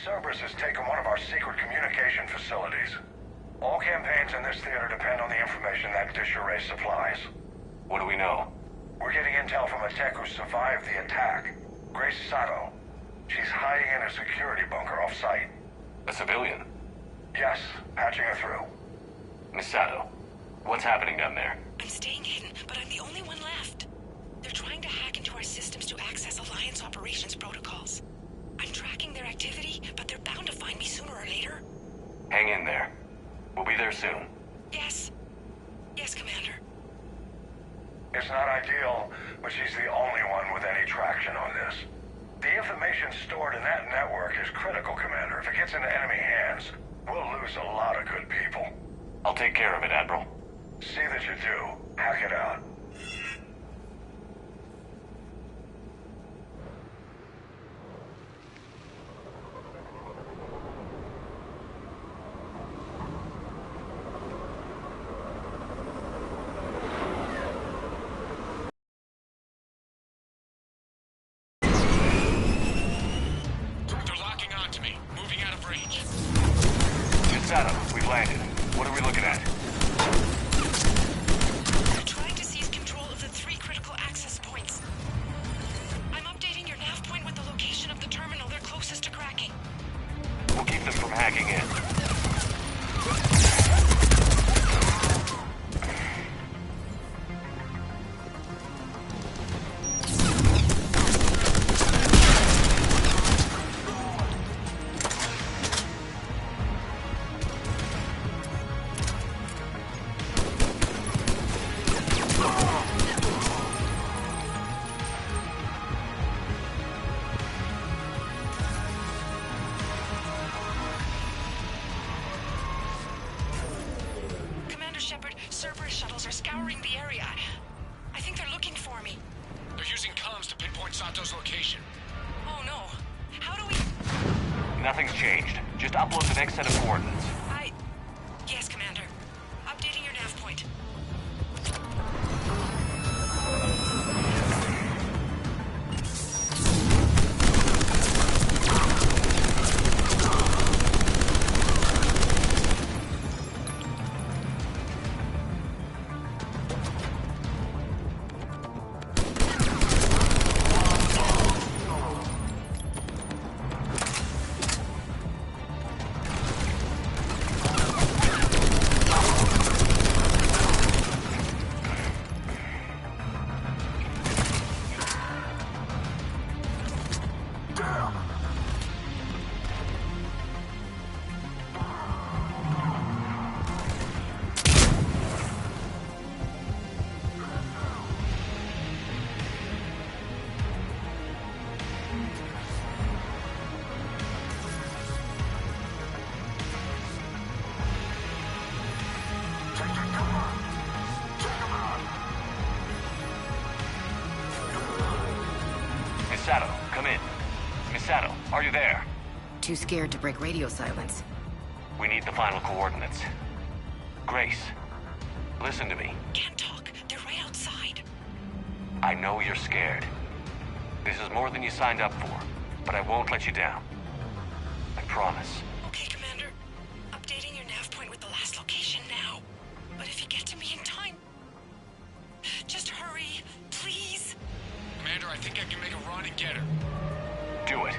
Cerberus has taken one of our secret communication facilities. All campaigns in this theater depend on the information that dish array supplies. What do we know? We're getting intel from a tech who survived the attack. Grace Sato. She's hiding in a security bunker off-site. A civilian? Yes, patching her through. Miss Sato, what's happening down there? I'm staying hidden, but I'm the only one left. They're trying to hack into our systems to access Alliance operations protocols. I'm tracking their activity, but they're bound to find me sooner or later. Hang in there. We'll be there soon. Yes. Yes, Commander. It's not ideal, but she's the only one with any traction on this. The information stored in that network is critical, Commander. If it gets into enemy hands, we'll lose a lot of good people. I'll take care of it, Admiral. See that you do. Hack it out. They're locking onto me. Moving out of range. Miss Sato, we've landed. What are we looking at? They're trying to seize control of the 3 critical access points. I'm updating your nav point with the location of the terminal they're closest to cracking. We'll keep them from hacking in. Cerberus shuttles are scouring the area. I think they're looking for me. They're using comms to pinpoint Sato's location. Oh no. How do we... Nothing's changed. Just upload the next set of coordinates. Yes, Commander. Updating your nav point. Miss Sato, come in. Miss Sato, are you there? Too scared to break radio silence. We need the final coordinates. Grace, listen to me. Can't talk. They're right outside. I know you're scared. This is more than you signed up for, but I won't let you down. I promise. Okay, Commander. Updating your nav point with the last location now. But if you get to me in time... Just hurry, please. Commander, I think I can make a run and get her. Do it.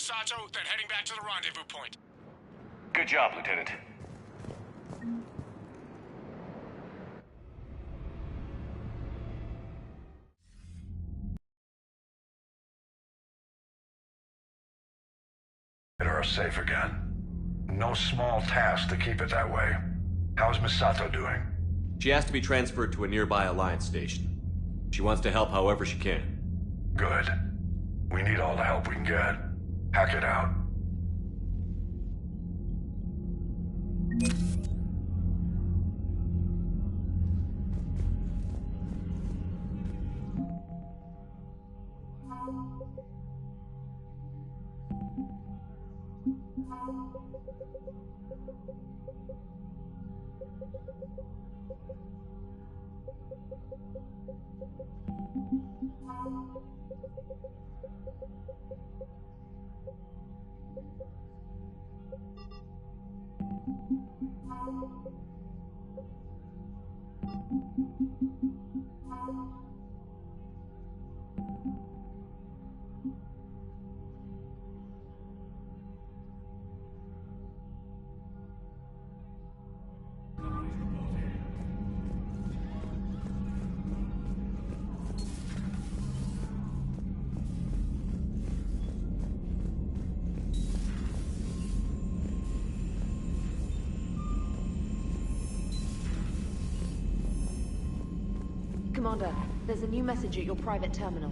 Misato, then heading back to the rendezvous point. Good job, Lieutenant. Are safe again. No small task to keep it that way. How's Misato doing? She has to be transferred to a nearby Alliance station. She wants to help however she can. Good. We need all the help we can get. Hack it out. Commander, there's a new message at your private terminal.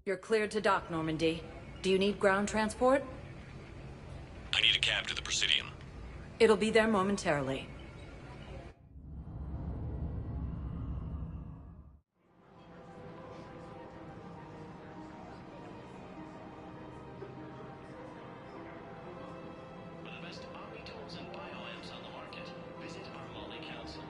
You're cleared to dock, Normandy. Do you need ground transport? I need a cab to the Presidium. It'll be there momentarily. For the best army tools and bioamps on the market, visit our multi-council.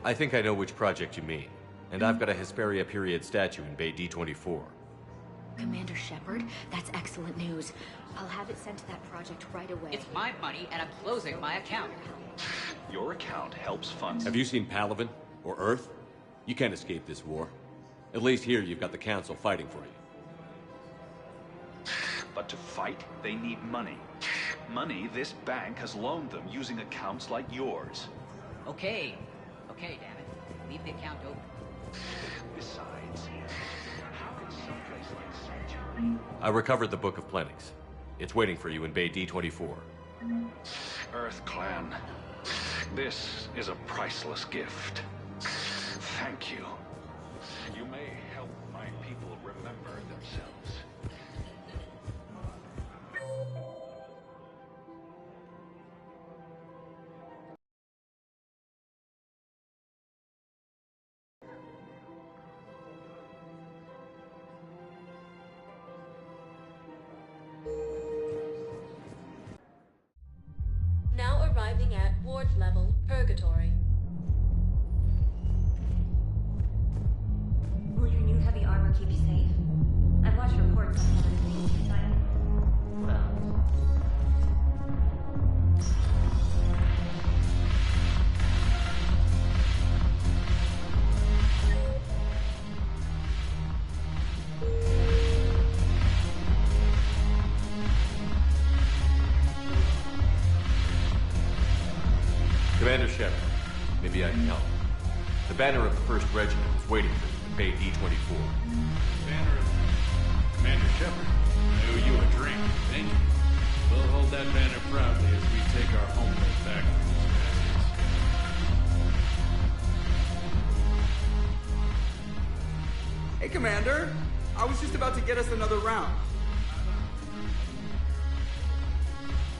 I think I know which project you mean. And I've got a Hesperia period statue in Bay D24. Commander Shepard, that's excellent news. I'll have it sent to that project right away. It's my money, and I'm closing my account. Your account helps fund... Have you seen Palaven? Or Earth? You can't escape this war. At least here you've got the Council fighting for you. But to fight, they need money. Money this bank has loaned them using accounts like yours. Okay, damn it. Leave the account open. Besides, how could someplace like Sanctuary... I recovered the Book of Plenties. It's waiting for you in Bay D24. Earth Clan, this is a priceless gift. Thank you. You may help my people remember themselves. Now arriving at ward level Purgatory. Will your new heavy armor keep you safe? I've watched reports on some of the things you fight. Well... Commander Shepard, maybe I can help. The banner of the 1st Regiment is waiting for you in Bay D24. Banner of... Commander Shepard, I owe you a drink. Thank you. We'll hold that banner proudly as we take our homeworld back from these bastards. Hey, Commander. I was just about to get us another round.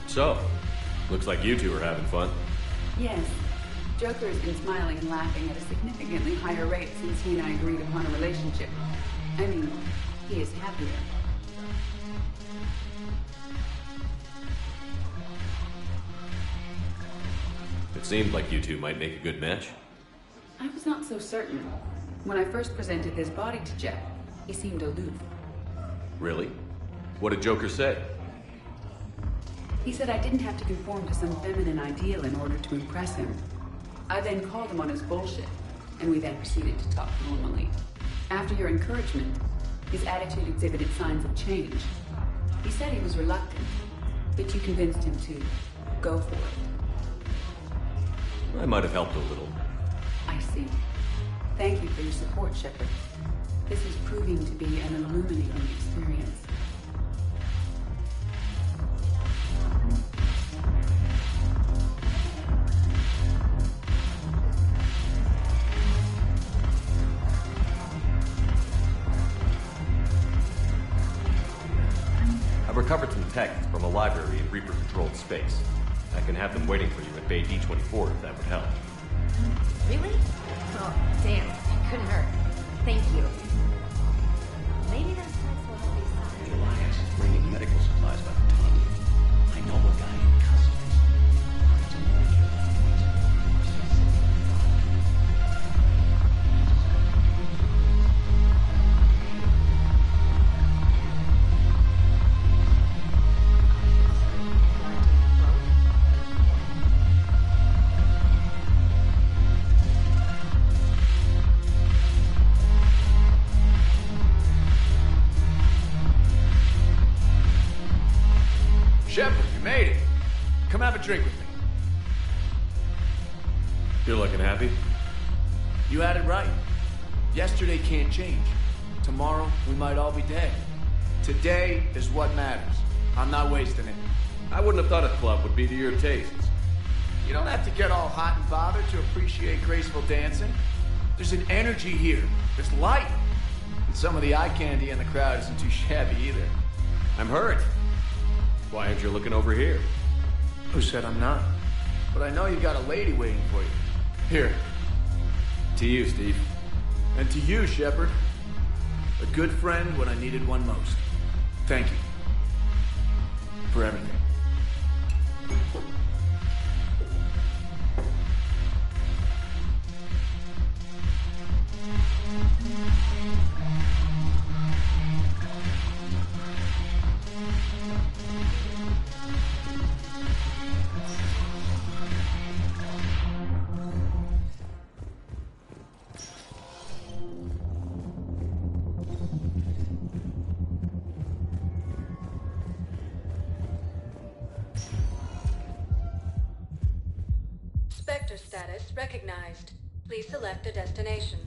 So, looks like you two are having fun. Yes. Joker has been smiling and laughing at a significantly higher rate since he and I agreed upon a relationship. I mean, he is happier. It seemed like you two might make a good match. I was not so certain. When I first presented his body to Jeff, he seemed aloof. Really? What did Joker say? He said I didn't have to conform to some feminine ideal in order to impress him. I then called him on his bullshit, and we then proceeded to talk normally. After your encouragement, his attitude exhibited signs of change. He said he was reluctant, but you convinced him to go for it. I might have helped a little. I see. Thank you for your support, Shepard. This is proving to be an illuminating experience. I've recovered some texts from a library in Reaper-controlled space. I can have them waiting for you at Bay D24 if that would help. Really? Oh, damn. Couldn't hurt. Thank you. Maybe those texts will help you solve The Alliance is bringing medical supplies by the ton. I know a guy in customs. To manage your Shepard, you made it. Come have a drink with me. You're looking happy? You had it right. Yesterday can't change. Tomorrow, we might all be dead. Today is what matters. I'm not wasting it. I wouldn't have thought a club would be to your tastes. You don't have to get all hot and bothered to appreciate graceful dancing. There's an energy here. There's light. And some of the eye candy in the crowd isn't too shabby either. I'm hurt. Why aren't you looking over here? Who said I'm not? But I know you got a lady waiting for you. Here. To you, Steve. And to you, Shepard. A good friend when I needed one most. Thank you. For everything. status recognized. Please select a destination.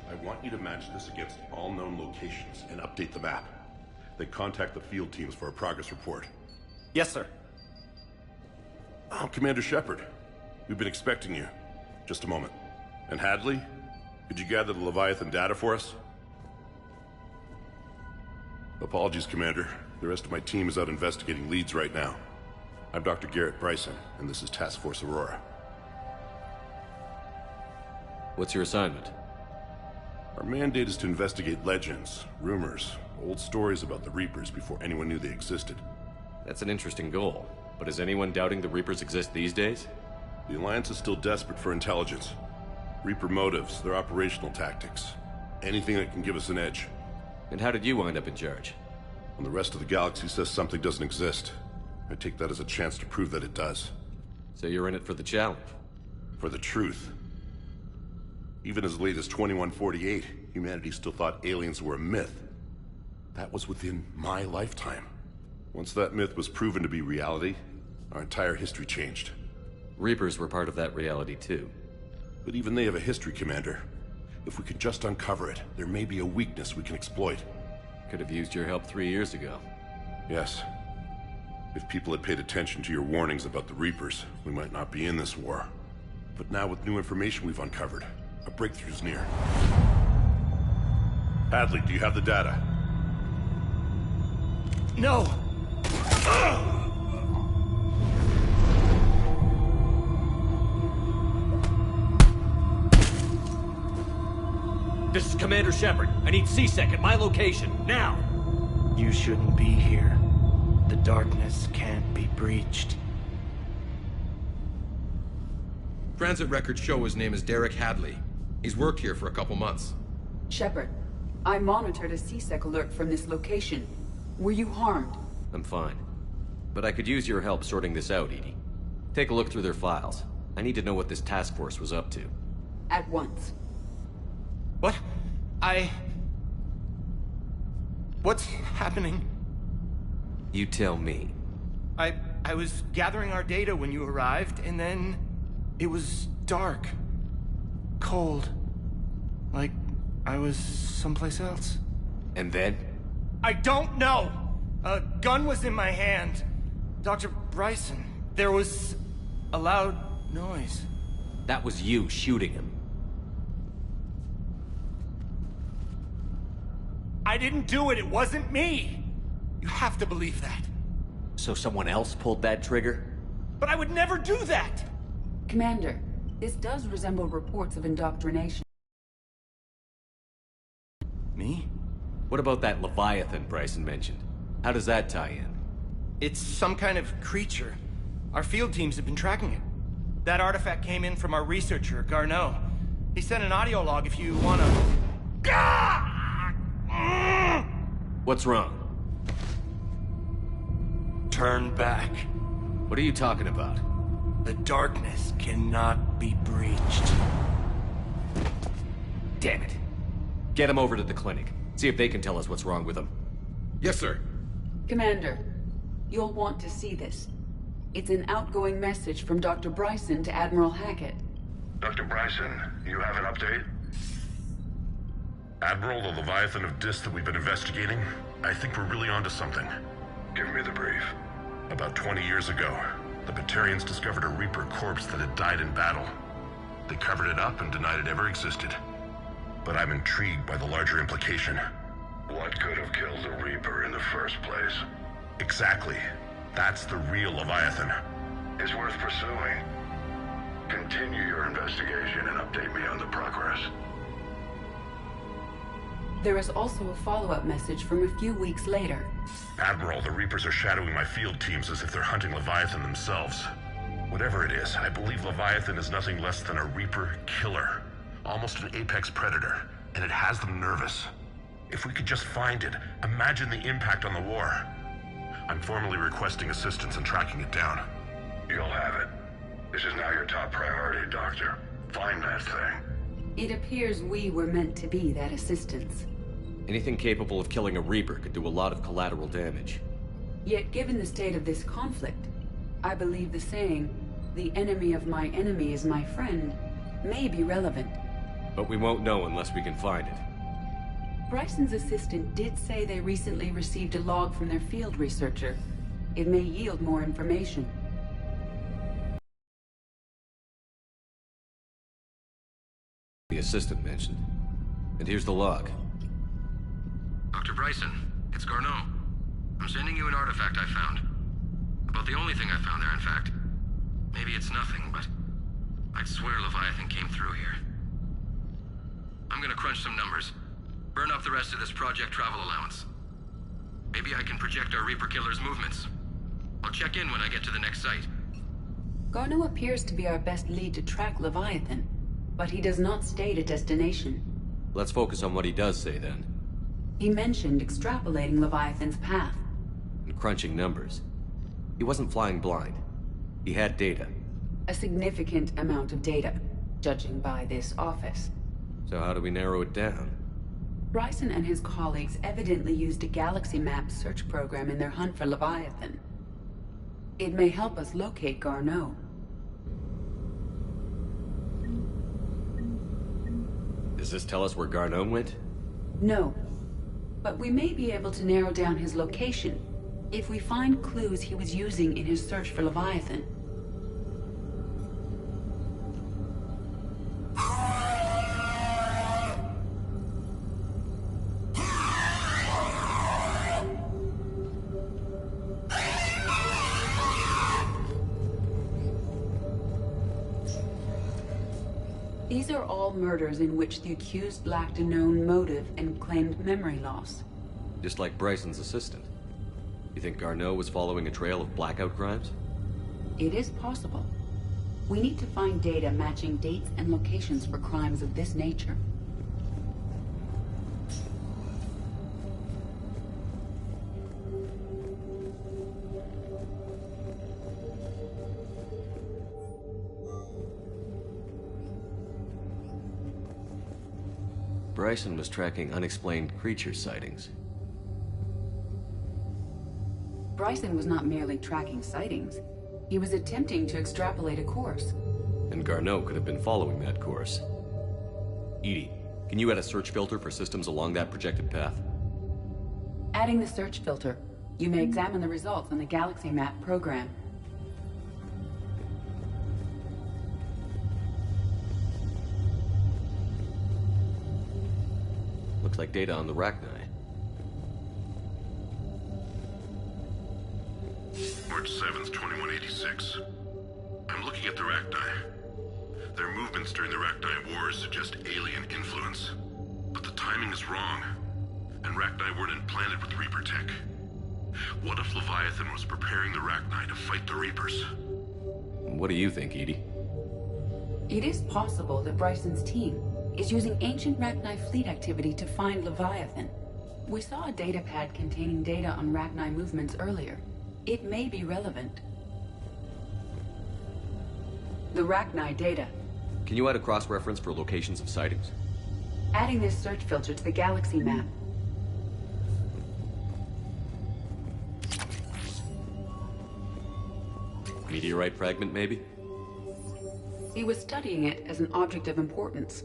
I want you to match this against all known locations and update the map. Then contact the field teams for a progress report. Yes, sir. I'm Commander Shepard. We've been expecting you. Just a moment. And Hadley, could you gather the Leviathan data for us? Apologies, Commander. The rest of my team is out investigating leads right now. I'm Dr. Garrett Bryson, and this is Task Force Aurora. What's your assignment? Our mandate is to investigate legends, rumors, old stories about the Reapers before anyone knew they existed. That's an interesting goal, but is anyone doubting the Reapers exist these days? The Alliance is still desperate for intelligence. Reaper motives, their operational tactics. Anything that can give us an edge. And how did you wind up in charge? When the rest of the galaxy says something doesn't exist, I take that as a chance to prove that it does. So you're in it for the challenge? For the truth. Even as late as 2148, humanity still thought aliens were a myth. That was within my lifetime. Once that myth was proven to be reality, our entire history changed. Reapers were part of that reality too. But even they have a history, Commander. If we can just uncover it, there may be a weakness we can exploit. Could have used your help 3 years ago. Yes. If people had paid attention to your warnings about the Reapers, we might not be in this war. But now with new information we've uncovered, a breakthrough's near. Hadley, do you have the data? No! This is Commander Shepard. I need C-Sec at my location, now! You shouldn't be here. The darkness can't be breached. Transit records show his name is Derek Hadley. He's worked here for a couple months. Shepard, I monitored a C-Sec alert from this location. Were you harmed? I'm fine. But I could use your help sorting this out, Edie. Take a look through their files. I need to know what this task force was up to. At once. What? What's happening? You tell me. I was gathering our data when you arrived, and then it was dark. Cold. Like I was someplace else. And then? I don't know! A gun was in my hand. Dr. Bryson, there was a loud noise. That was you shooting him. I didn't do it, it wasn't me! You have to believe that. So someone else pulled that trigger? But I would never do that! Commander, this does resemble reports of indoctrination. Me? What about that Leviathan Bryson mentioned? How does that tie in? It's some kind of creature. Our field teams have been tracking it. That artifact came in from our researcher, Garneau. He sent an audio log if you wanna... What's wrong? Turn back. What are you talking about? The darkness cannot be breached. Damn it. Get him over to the clinic. See if they can tell us what's wrong with him. Yes, sir. Commander, you'll want to see this. It's an outgoing message from Dr. Bryson to Admiral Hackett. Dr. Bryson, you have an update? Admiral, the Leviathan of Dis that we've been investigating, I think we're really onto something. Give me the brief. About 20 years ago, the Batarians discovered a Reaper corpse that had died in battle. They covered it up and denied it ever existed. But I'm intrigued by the larger implication. What could have killed the Reaper in the first place? Exactly. That's the real Leviathan. It's worth pursuing. Continue your investigation and update me on the progress. There is also a follow-up message from a few weeks later. Admiral, the Reapers are shadowing my field teams as if they're hunting Leviathan themselves. Whatever it is, I believe Leviathan is nothing less than a Reaper killer. Almost an apex predator, and it has them nervous. If we could just find it, imagine the impact on the war. I'm formally requesting assistance in tracking it down. You'll have it. This is now your top priority, Doctor. Find that thing. It appears we were meant to be that assistance. Anything capable of killing a Reaper could do a lot of collateral damage. Yet given the state of this conflict, I believe the saying, "The enemy of my enemy is my friend," may be relevant. But we won't know unless we can find it. Bryson's assistant did say they recently received a log from their field researcher. It may yield more information. The assistant mentioned. And here's the log. Dr. Bryson, it's Garneau. I'm sending you an artifact I found. About the only thing I found there, in fact. Maybe it's nothing, but I'd swear Leviathan came through here. I'm gonna crunch some numbers. Burn up the rest of this project travel allowance. Maybe I can project our Reaper killer's movements. I'll check in when I get to the next site. Garneau appears to be our best lead to track Leviathan, but he does not state a destination. Let's focus on what he does say, then. He mentioned extrapolating Leviathan's path. And crunching numbers. He wasn't flying blind. He had data. A significant amount of data, judging by this office. So how do we narrow it down? Bryson and his colleagues evidently used a galaxy map search program in their hunt for Leviathan. It may help us locate Garneau. Does this tell us where Garneau went? No. But we may be able to narrow down his location if we find clues he was using in his search for Leviathan. These are all murders in which the accused lacked a known motive and claimed memory loss. Just like Bryson's assistant. You think Garneau was following a trail of blackout crimes? It is possible. We need to find data matching dates and locations for crimes of this nature. Bryson was tracking unexplained creature sightings. Bryson was not merely tracking sightings. He was attempting to extrapolate a course. And Garneau could have been following that course. EDI, can you add a search filter for systems along that projected path? Adding the search filter, you may examine the results on the Galaxy Map program. Looks like data on the Rachni. March 7th, 2186. I'm looking at the Rachni. Their movements during the Rachni Wars suggest alien influence. But the timing is wrong. And Rachni weren't implanted with Reaper tech. What if Leviathan was preparing the Rachni to fight the Reapers? What do you think, EDI? It is possible that Bryson's team is using ancient Rachni fleet activity to find Leviathan. We saw a datapad containing data on Rachni movements earlier. It may be relevant. The Rachni data. Can you add a cross-reference for locations of sightings? Adding this search filter to the Galaxy Map. Meteorite fragment, maybe? He was studying it as an object of importance.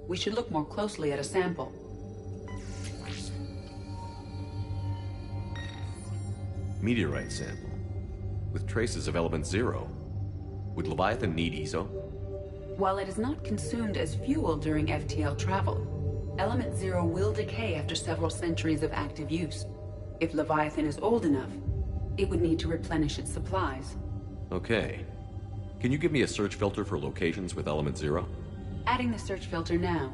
We should look more closely at a sample. Meteorite sample. With traces of element 0. Would Leviathan need ESO? While it is not consumed as fuel during FTL travel, element 0 will decay after several centuries of active use. If Leviathan is old enough, it would need to replenish its supplies. Okay. Can you give me a search filter for locations with element 0? Adding the search filter now.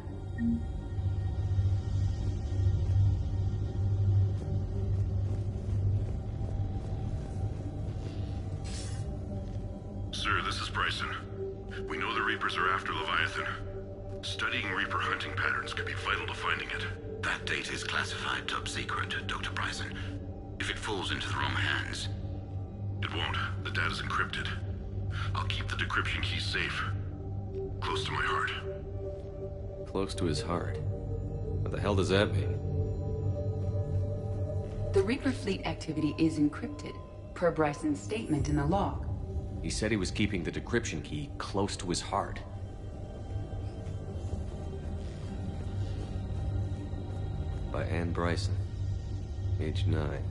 Sir, this is Bryson. We know the Reapers are after Leviathan. Studying Reaper hunting patterns could be vital to finding it. That data is classified top secret, Dr. Bryson. If it falls into the wrong hands... It won't. The data's encrypted. I'll keep the decryption key safe. Close to my heart. Close to his heart? What the hell does that mean? The Reaper fleet activity is encrypted, per Bryson's statement in the log. He said he was keeping the decryption key close to his heart. By Anne Bryson, age 9.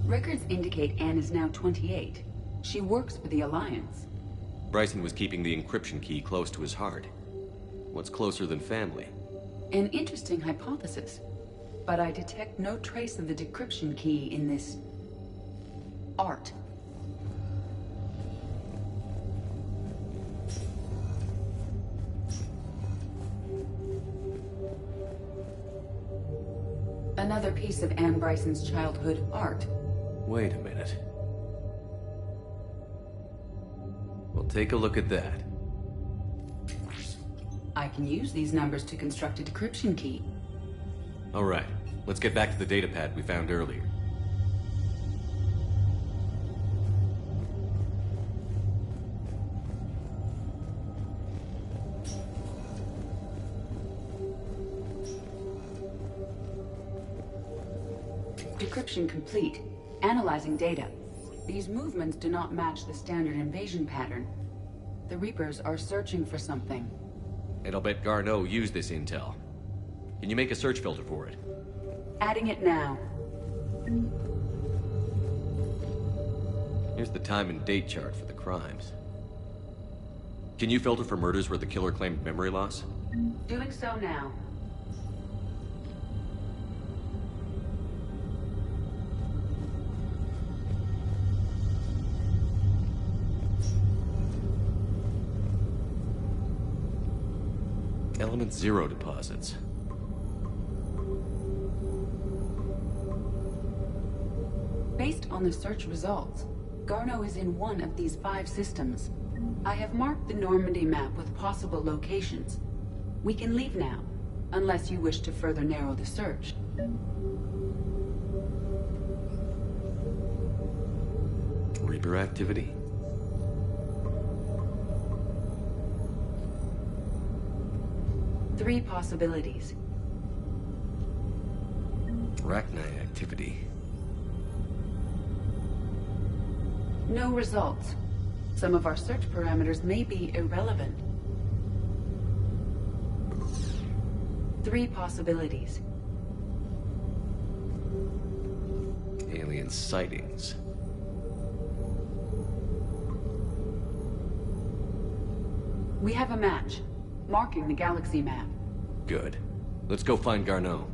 Records indicate Anne is now 28. She works for the Alliance. Bryson was keeping the encryption key close to his heart. What's closer than family? An interesting hypothesis, but I detect no trace of the decryption key in this... art. Another piece of Anne Bryson's childhood art. Wait a minute. Well, take a look at that. I can use these numbers to construct a decryption key. All right, let's get back to the datapad we found earlier. Decryption complete. Analyzing data. These movements do not match the standard invasion pattern. The Reapers are searching for something. And I'll bet Garneau used this intel. Can you make a search filter for it? Adding it now. Here's the time and date chart for the crimes. Can you filter for murders where the killer claimed memory loss? Doing so now. Element 0 deposits. Based on the search results, Garneau is in one of these 5 systems. I have marked the Normandy map with possible locations. We can leave now, unless you wish to further narrow the search. Reaper activity? Three possibilities. Arachnite activity. No results. Some of our search parameters may be irrelevant. Three possibilities. Alien sightings. We have a match, marking the galaxy map. Good. Let's go find Garneau.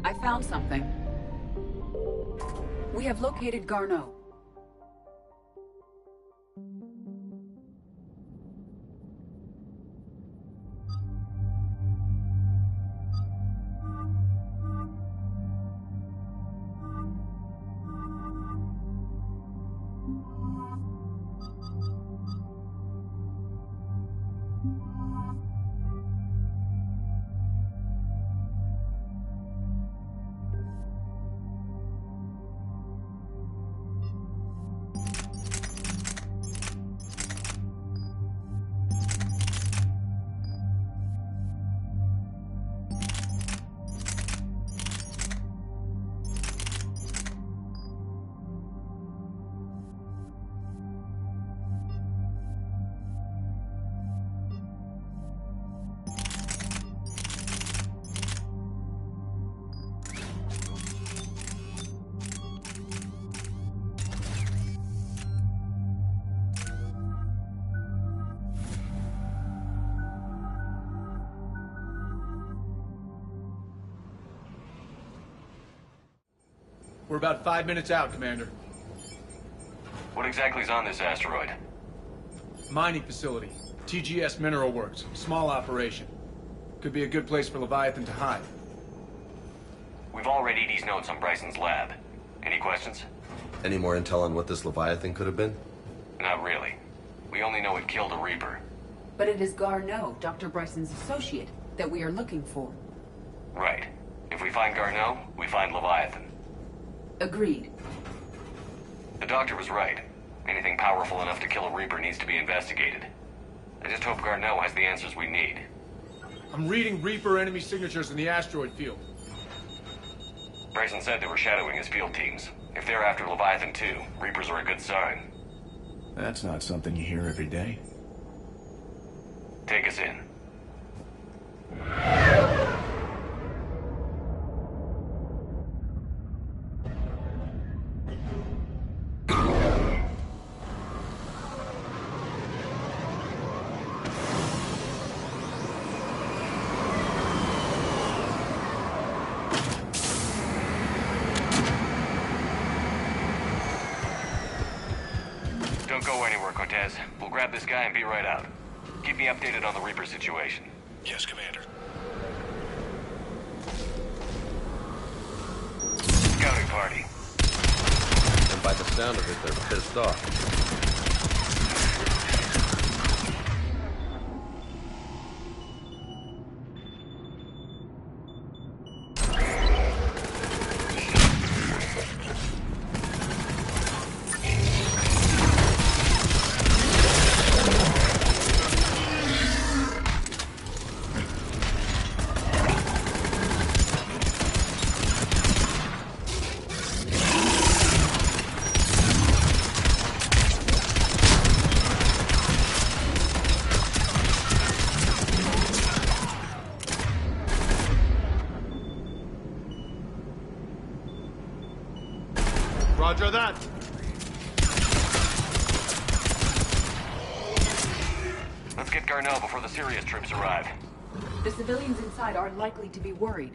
I found something. We have located Garneau. We're about 5 minutes out, Commander. What exactly is on this asteroid? Mining facility. TGS Mineral Works. Small operation. Could be a good place for Leviathan to hide. We've all read Edie's notes on Bryson's lab. Any questions? Any more intel on what this Leviathan could have been? Not really. We only know it killed a Reaper. But it is Garneau, Dr. Bryson's associate, that we are looking for. Right. If we find Garneau, we find Leviathan. Agreed. The doctor was right. Anything powerful enough to kill a Reaper needs to be investigated. I just hope Garneau has the answers we need. I'm reading Reaper enemy signatures in the asteroid field. Bryson said they were shadowing his field teams. If they're after Leviathan too, Reapers are a good sign. That's not something you hear every day. Take us in. Don't go anywhere, Cortez. We'll grab this guy and be right out. Keep me updated on the Reaper situation. Yes, Commander. Scouting party. And by the sound of it, they're pissed off. Roger that. Let's get Garneau before the serious troops arrive. The civilians inside are likely to be worried.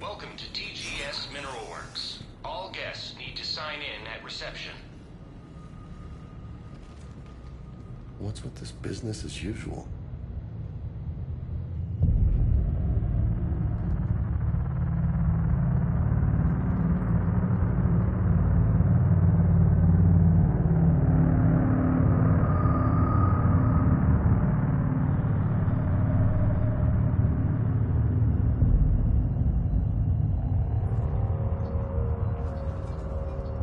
Welcome to TGS Mineral Works. All guests need to sign in at reception. What's with this business as usual?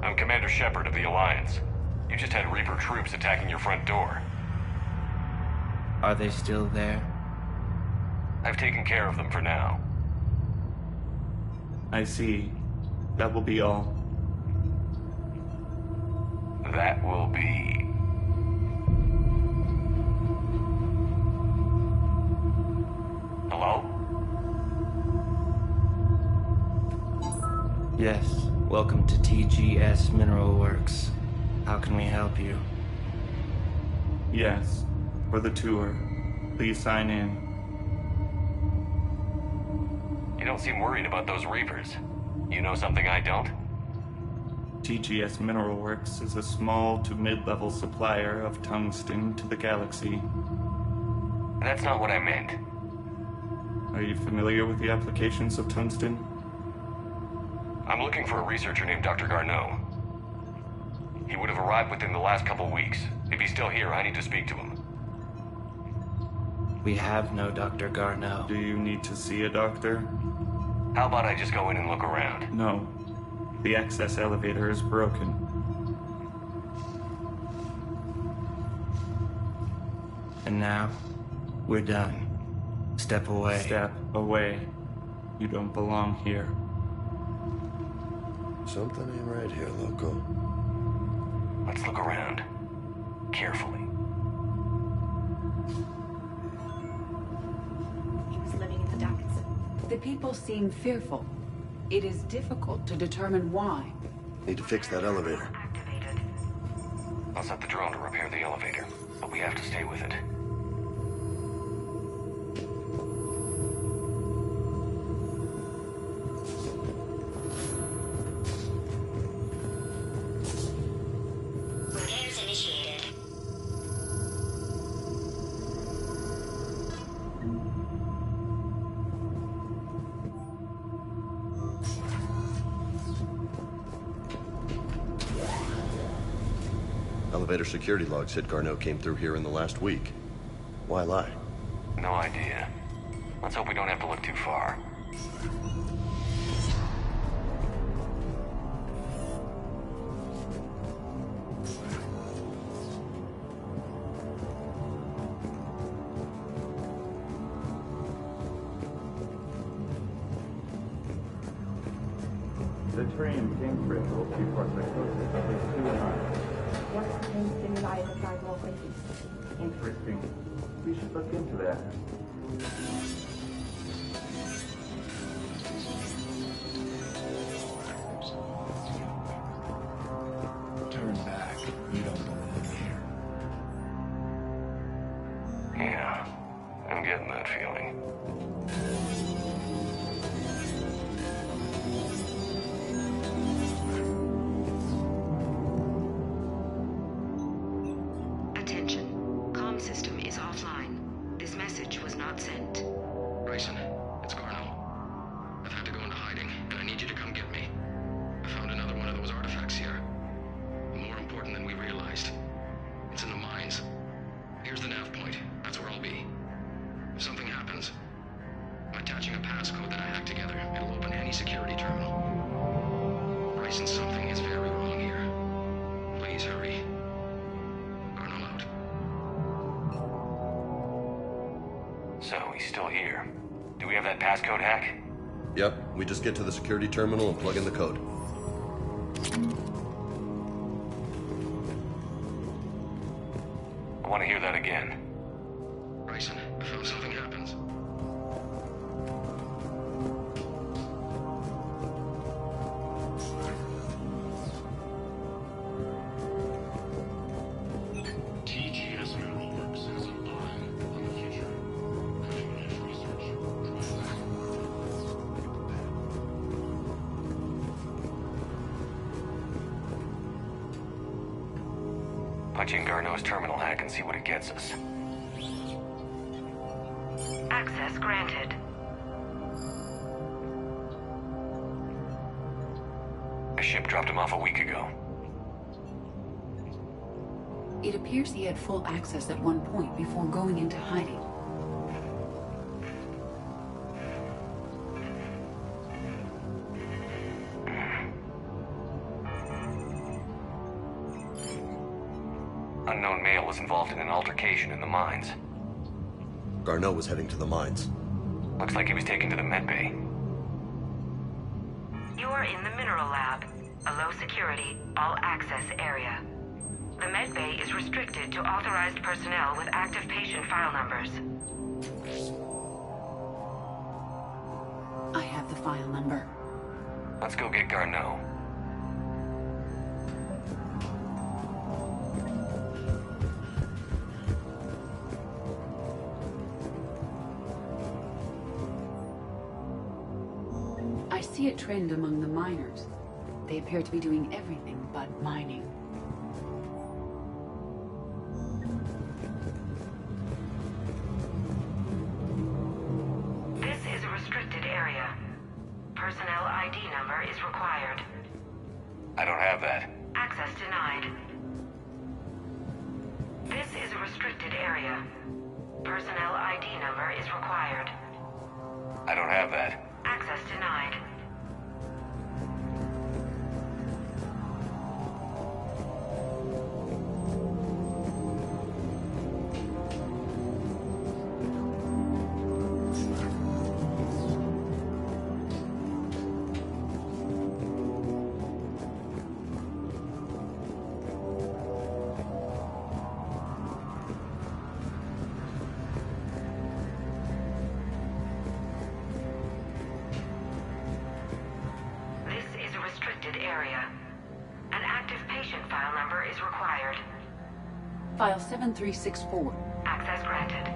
I'm Commander Shepard of the Alliance. You just had Reaper troops attacking your front door. Are they still there? I've taken care of them for now. I see. That will be all. That will be... Hello? Yes, welcome to TGS Mineral Works. How can we help you? Yes, for the tour. Please sign in. You don't seem worried about those Reapers. You know something I don't? TGS Mineral Works is a small to mid-level supplier of tungsten to the galaxy. That's not what I meant. Are you familiar with the applications of tungsten? I'm looking for a researcher named Dr. Garneau. He would have arrived within the last couple weeks. If he's still here, I need to speak to him. We have no Dr. Garneau. Do you need to see a doctor? How about I just go in and look around? No. The access elevator is broken. And now, we're done. Step away. Step away. You don't belong here. Something ain't right here, Loco. Let's look around. Carefully. He was living in the ducts. The people seem fearful. It is difficult to determine why. Need to fix that elevator. I'll set the drone to repair the elevator, but we have to stay with it. Repairs initiated. Elevator security log said Garneau came through here in the last week. Why lie? No idea. Let's hope we don't have to look too far. The train came critical before psychosis of least 2 miles. What pain stimuli is applied more quickly? Interesting. We should look into that. Turn back. You don't belong here. Yeah, I'm getting that feeling. Attention. Comm system is offline. This message was not sent. Bryson, it's Garneau. I've had to go into hiding, and I need you to come get me. I found another one of those artifacts here. More important than we realized. It's in the mines. Here's the nav point. That's where I'll be. If something happens, I'm attaching a passcode that I hacked together. It'll open any security terminal. Bryson, something is very wrong here. Please hurry. Garneau out. So, he's still here. Do we have that passcode hack? Yep, we just get to the security terminal and plug in the code. I want to hear that again. Bryson, I found something happens. TGS Mineral Works has an eye on the future. Cutting-edge research. Punch in Garneau's terminal hack and see what it gets us. Access granted. A ship dropped him off a week ago. It appears he had full access at one point before going into hiding. Unknown male was involved in an altercation in the mines. Garneau was heading to the mines. Looks like he was taken to the med bay. You are in the Mineral Lab, a low-security, all-access area. The medbay is restricted to authorized personnel with active patient file numbers. I have the file number. Let's go get Garneau. I see a trend among the miners. They appear to be doing everything but mining. This is a restricted area. Personnel ID number is required. I don't have that. Access denied. This is a restricted area. Personnel ID number is required. I don't have that. Access denied. Area. An active patient file number is required. File 7364. Access granted.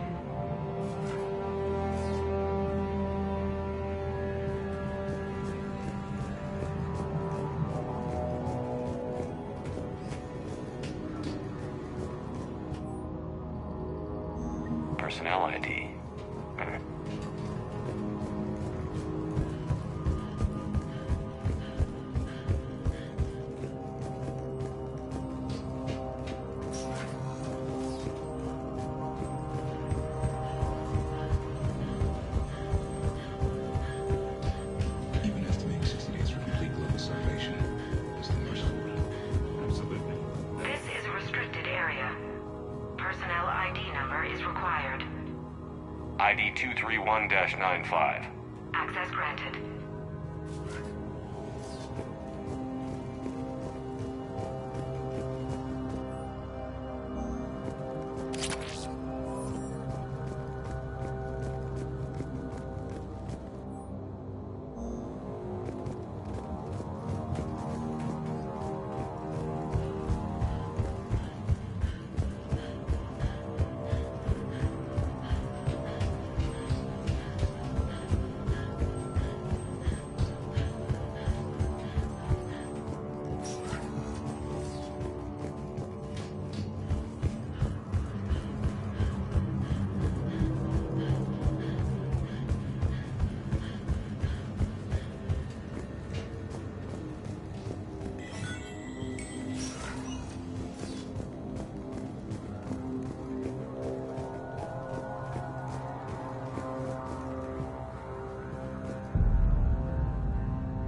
Personnel ID. ID 231-95. Access granted.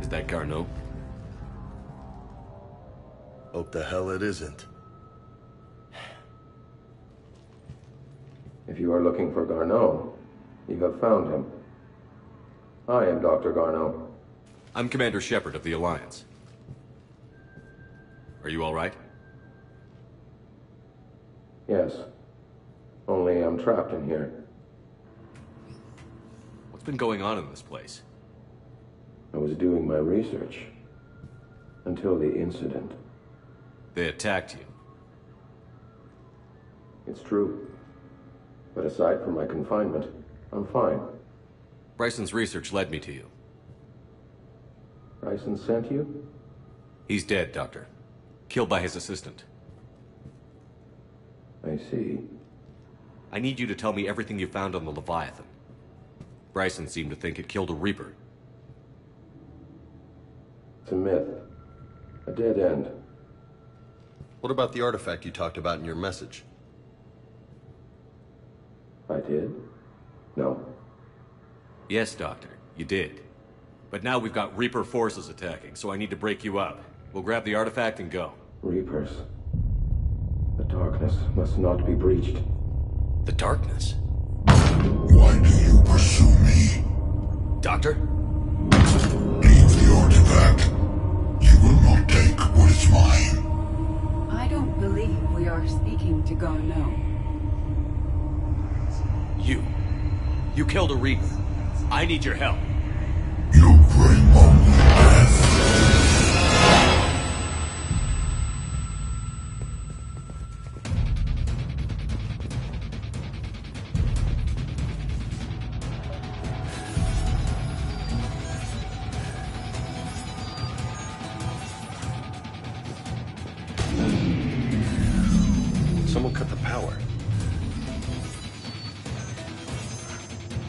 Is that Garneau? Hope the hell it isn't. If you are looking for Garneau, you have found him. I am Dr. Garneau. I'm Commander Shepard of the Alliance. Are you all right? Yes. Only I'm trapped in here. What's been going on in this place? I was doing my research. Until the incident. They attacked you. It's true. But aside from my confinement, I'm fine. Bryson's research led me to you. Bryson sent you? He's dead, Doctor. Killed by his assistant. I see. I need you to tell me everything you found on the Leviathan. Bryson seemed to think it killed a Reaper. It's a myth. A dead end. What about the artifact you talked about in your message? I did? No. Yes, Doctor, you did. But now we've got Reaper forces attacking, so I need to break you up. We'll grab the artifact and go. Reapers. The darkness must not be breached. The darkness? Why do you pursue me? Doctor? Leave the artifact. artifact. You will not take what is mine. I don't believe we are speaking to Garneau. You killed a Reaper. I need your help. You bring only death. Someone cut the power.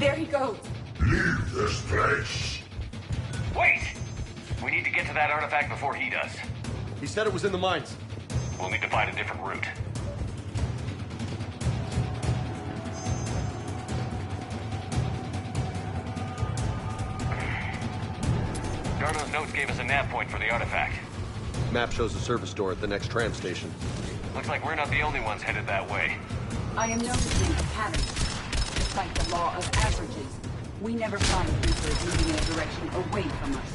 There he goes. Leave this place. Wait! We need to get to that artifact before he does. He said it was in the mines. We'll need to find a different route. Garneau's notes gave us a nav point for the artifact. Map shows a service door at the next tram station. Looks like we're not the only ones headed that way. I am noticing a pattern. Despite the law of averages, we never find Reapers moving in a direction away from us.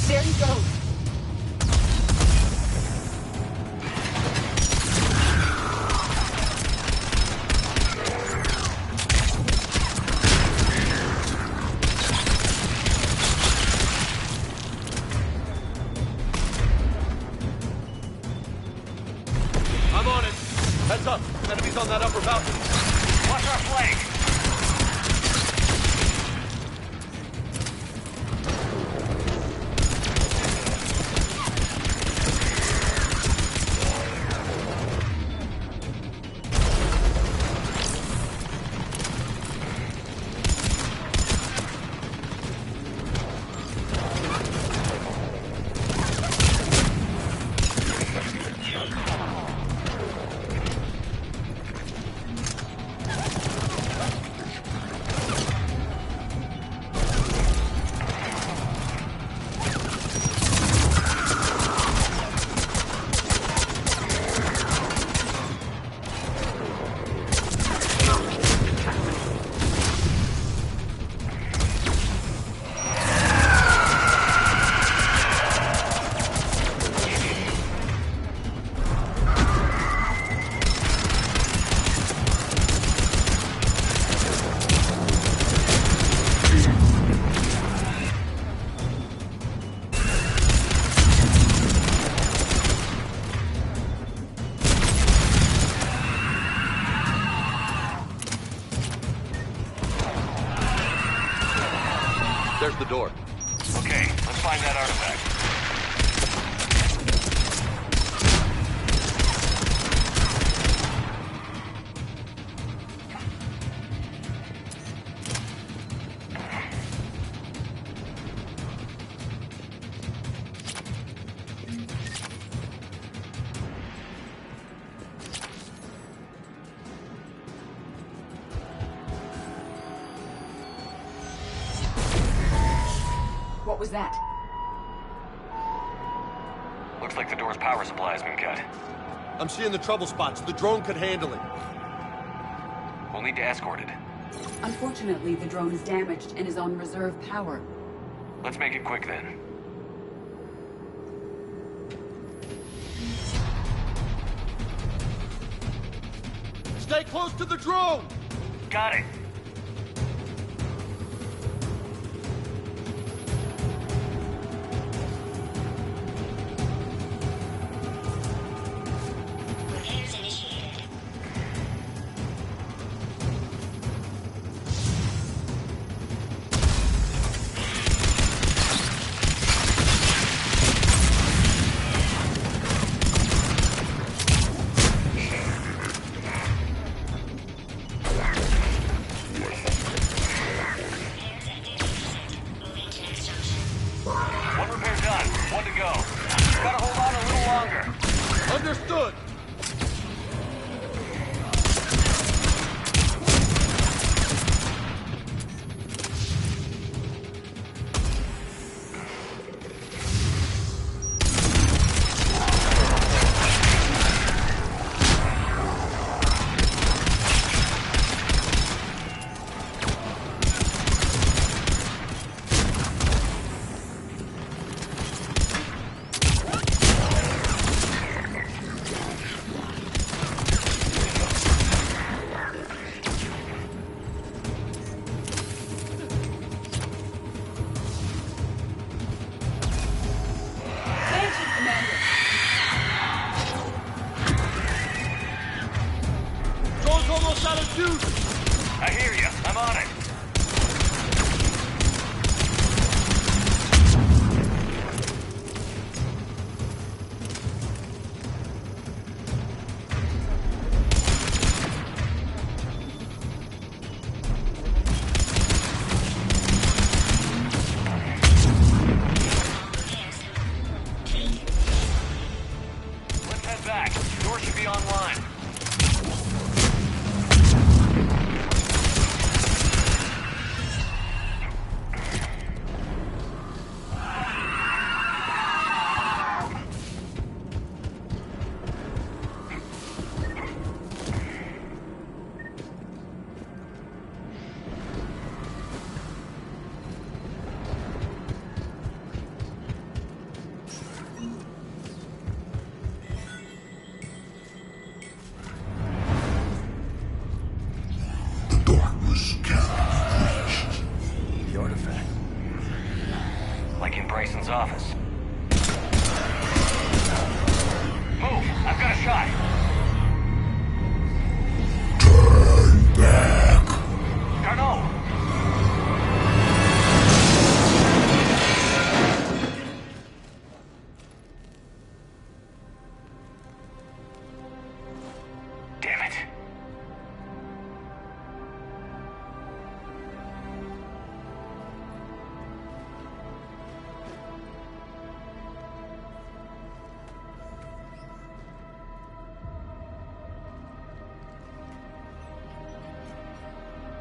There he goes. I'm on it. Heads up. Enemies on that upper balcony. Watch our flank! There's the door. Okay, let's find that artifact. What was that? Looks like the door's power supply has been cut. I'm seeing the trouble spots. The drone could handle it. We'll need to escort it. Unfortunately, the drone is damaged and is on reserve power. Let's make it quick then. Stay close to the drone! Got it. powers can be reached. The artifact. Like in Bryson's office. Move! I've got a shot! Turn back! Carnot! Damn it.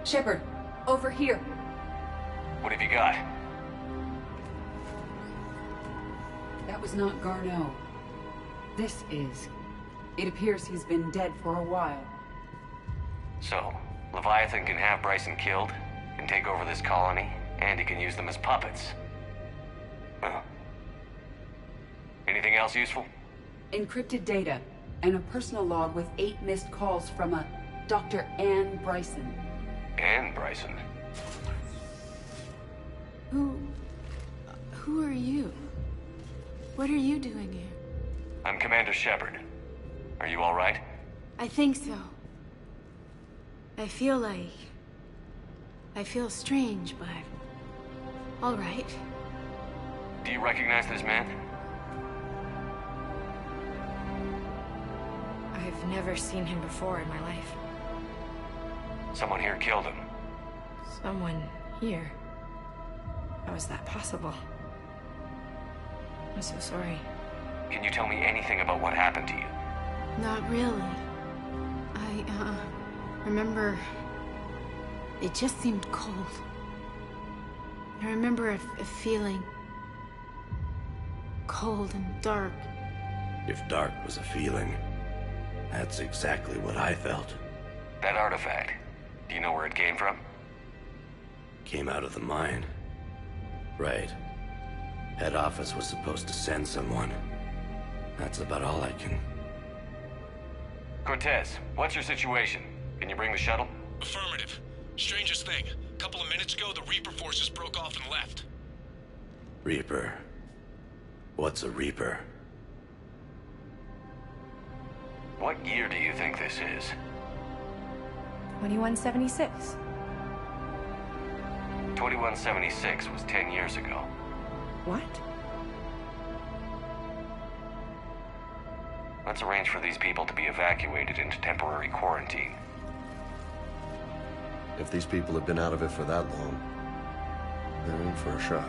Shepard, over here. What have you got? That was not Garneau. This is. It appears he's been dead for a while. So, Leviathan can have Bryson killed, can take over this colony, and he can use them as puppets. Well, anything else useful? Encrypted data, and a personal log with 8 missed calls from a Dr. Ann Bryson. Ann Bryson? Who are you? What are you doing here? I'm Commander Shepard. Are you all right? I think so. I feel strange, but... all right. Do you recognize this man? I've never seen him before in my life. Someone here killed him. Someone here? How is that possible? I'm so sorry. Can you tell me anything about what happened to you? Not really. I remember... it just seemed cold. I remember a feeling... cold and dark. If dark was a feeling, that's exactly what I felt. That artifact, do you know where it came from? Came out of the mine. Right. Head office was supposed to send someone. That's about all I can... Cortez, what's your situation? Can you bring the shuttle? Affirmative. Strangest thing. A couple of minutes ago, the Reaper forces broke off and left. Reaper? What's a Reaper? What year do you think this is? 2176. 2176 was 10 years ago. What? Let's arrange for these people to be evacuated into temporary quarantine. If these people have been out of it for that long, they're in for a shock.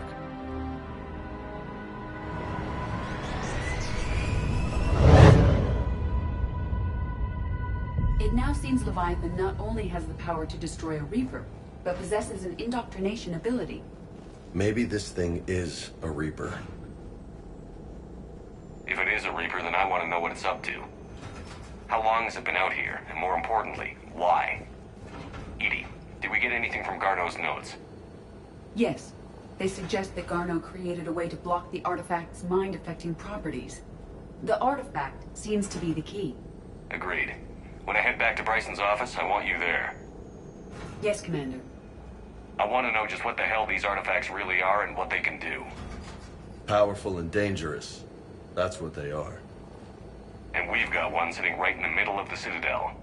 It now seems Leviathan not only has the power to destroy a Reaper, but possesses an indoctrination ability. Maybe this thing is a Reaper. If it is a Reaper, then I want to know what it's up to. How long has it been out here? And more importantly, why? Edie, did we get anything from Garneau's notes? Yes. They suggest that Garneau created a way to block the artifact's mind-affecting properties. The artifact seems to be the key. Agreed. When I head back to Bryson's office, I want you there. Yes, Commander. I want to know just what the hell these artifacts really are and what they can do. Powerful and dangerous. That's what they are. And we've got one sitting right in the middle of the Citadel.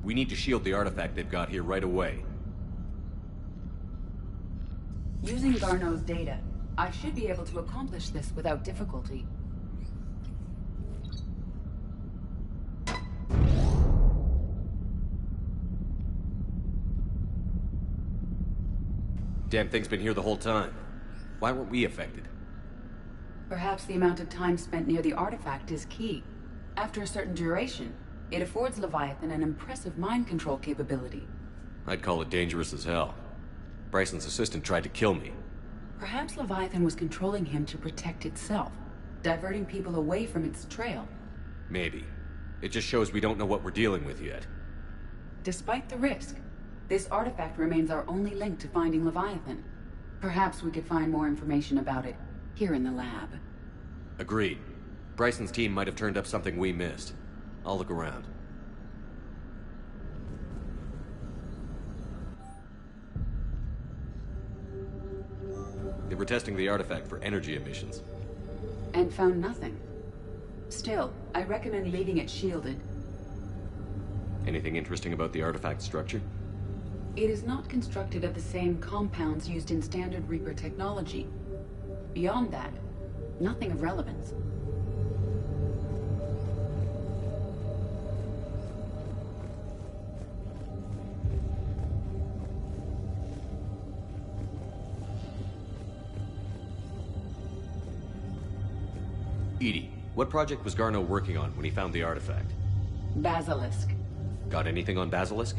We need to shield the artifact they've got here right away. Using Garneau's data, I should be able to accomplish this without difficulty. Damn thing's been here the whole time. Why weren't we affected? Perhaps the amount of time spent near the artifact is key. After a certain duration, it affords Leviathan an impressive mind control capability. I'd call it dangerous as hell. Bryson's assistant tried to kill me. Perhaps Leviathan was controlling him to protect itself, diverting people away from its trail. Maybe. It just shows we don't know what we're dealing with yet. Despite the risk, this artifact remains our only link to finding Leviathan. Perhaps we could find more information about it here in the lab. Agreed. Bryson's team might have turned up something we missed. I'll look around. They were testing the artifact for energy emissions. And found nothing. Still, I recommend leaving it shielded. Anything interesting about the artifact structure? It is not constructed of the same compounds used in standard Reaper technology. Beyond that, nothing of relevance. Edie, what project was Garneau working on when he found the artifact? Basilisk. Got anything on Basilisk?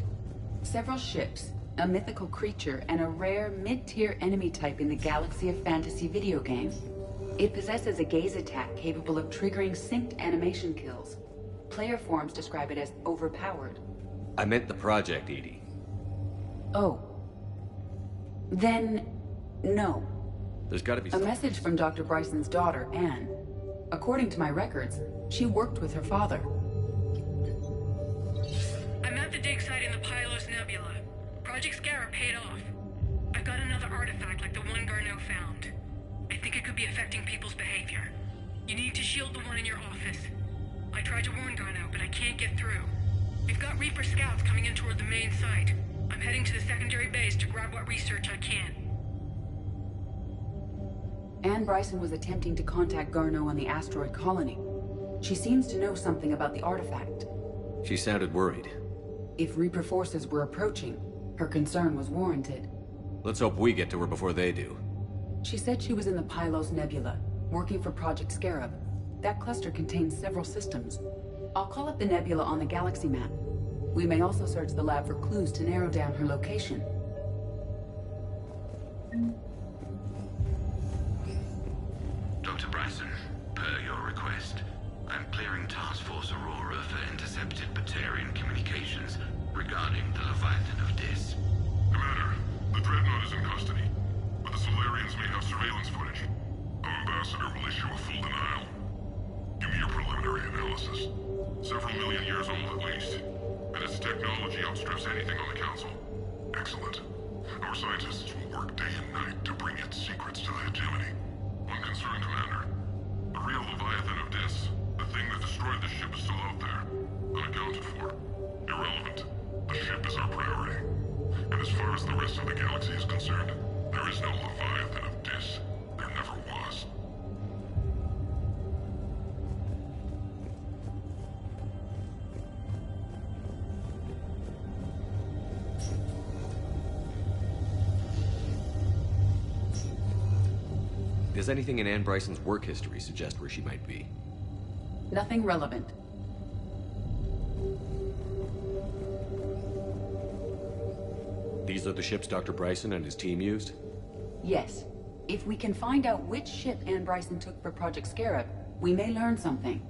Several ships, a mythical creature, and a rare mid-tier enemy type in the Galaxy of Fantasy video game. It possesses a gaze attack capable of triggering synced animation kills. Player forums describe it as overpowered. I meant the project, Edie. Oh. Then, no. There's gotta be A something. message from Dr. Bryson's daughter, Anne. According to my records, she worked with her father. I'm at the dig site in the Pylos Nebula. Project Scarab paid off. I've got another artifact like the one Garneau found. I think it could be affecting people's behavior. You need to shield the one in your office. I tried to warn Garneau, but I can't get through. We've got Reaper scouts coming in toward the main site. I'm heading to the secondary base to grab what research I can. Anne Bryson was attempting to contact Garneau on the asteroid colony. She seems to know something about the artifact. She sounded worried. If Reaper forces were approaching, her concern was warranted. Let's hope we get to her before they do. She said she was in the Pylos Nebula, working for Project Scarab. That cluster contains several systems. I'll call up the nebula on the galaxy map. We may also search the lab for clues to narrow down her location. Dr. Bryson, per your request, I'm clearing Task Force Aurora for intercepted Batarian communications regarding the Leviathan of Dis. Commander, the Dreadnought is in custody, but the Solarians may have surveillance footage. Our ambassador will issue a full denial. Give me your preliminary analysis. Several million years old at least, and its technology outstrips anything on the Council. Excellent. Our scientists will work day and night to bring its secrets to the hegemony. One concern, Commander. The real Leviathan of Dis, the thing that destroyed the ship, is still out there. Unaccounted for. Irrelevant. The ship is our priority. And as far as the rest of the galaxy is concerned, there is no Leviathan of Dis. There never was. Does anything in Anne Bryson's work history suggest where she might be? Nothing relevant. These are the ships Dr. Bryson and his team used? Yes. If we can find out which ship Anne Bryson took for Project Scarab, we may learn something.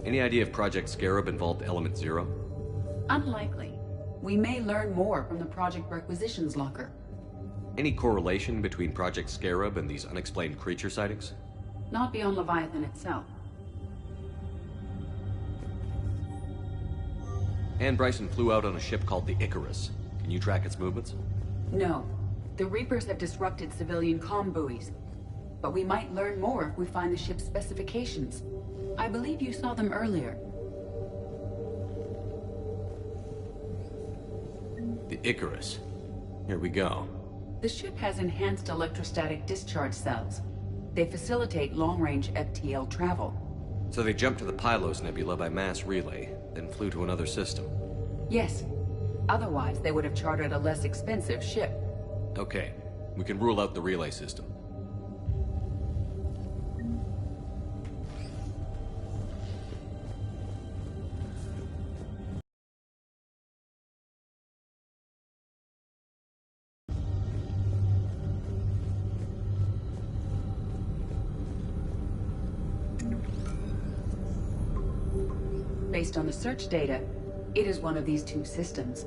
Any idea if Project Scarab involved Element Zero? Unlikely. We may learn more from the Project Requisitions Locker. Any correlation between Project Scarab and these unexplained creature sightings? Not beyond Leviathan itself. Anne Bryson flew out on a ship called the Icarus. Can you track its movements? No. The Reapers have disrupted civilian comm buoys. but we might learn more if we find the ship's specifications. I believe you saw them earlier. The Icarus. Here we go. The ship has enhanced electrostatic discharge cells. They facilitate long-range FTL travel. So they jumped to the Pylos Nebula by mass relay, then flew to another system. Yes. Otherwise, they would have chartered a less expensive ship. Okay. We can rule out the relay system. Based on the search data, it is one of these two systems.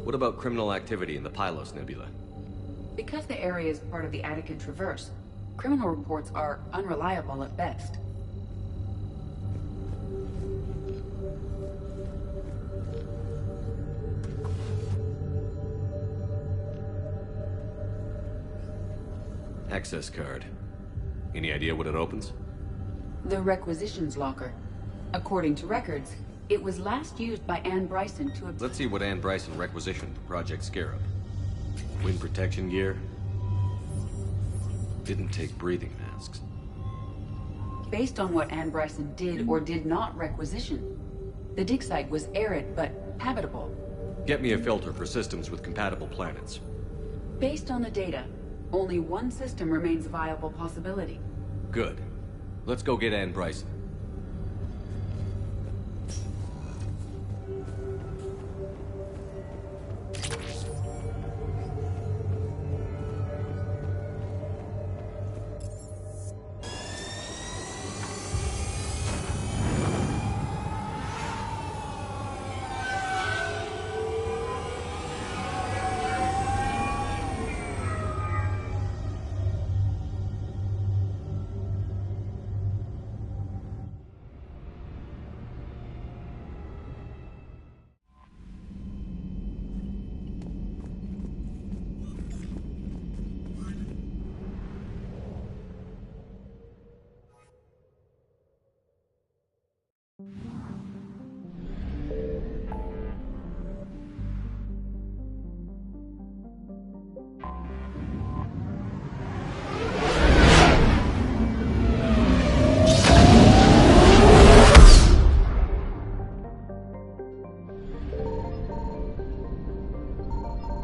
What about criminal activity in the Pylos Nebula? Because the area is part of the Attica Traverse, criminal reports are unreliable at best. Access card. Any idea what it opens? The requisitions locker. According to records, it was last used by Anne Bryson to... Let's see what Anne Bryson requisitioned for Project Scarab. Wind protection gear. Didn't take breathing masks. Based on what Anne Bryson did or did not requisition, the dig site was arid but habitable. Get me a filter for systems with compatible planets. Based on the data, only one system remains a viable possibility. Good. Let's go get Anne Bryson.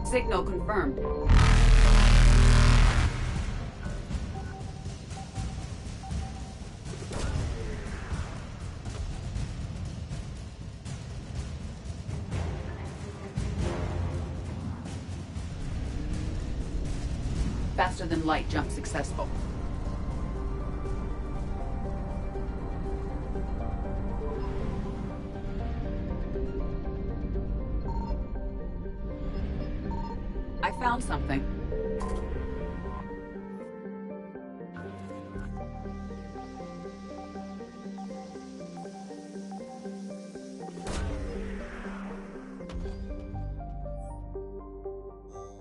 Signal confirmed. Faster than light jump successful. I found something.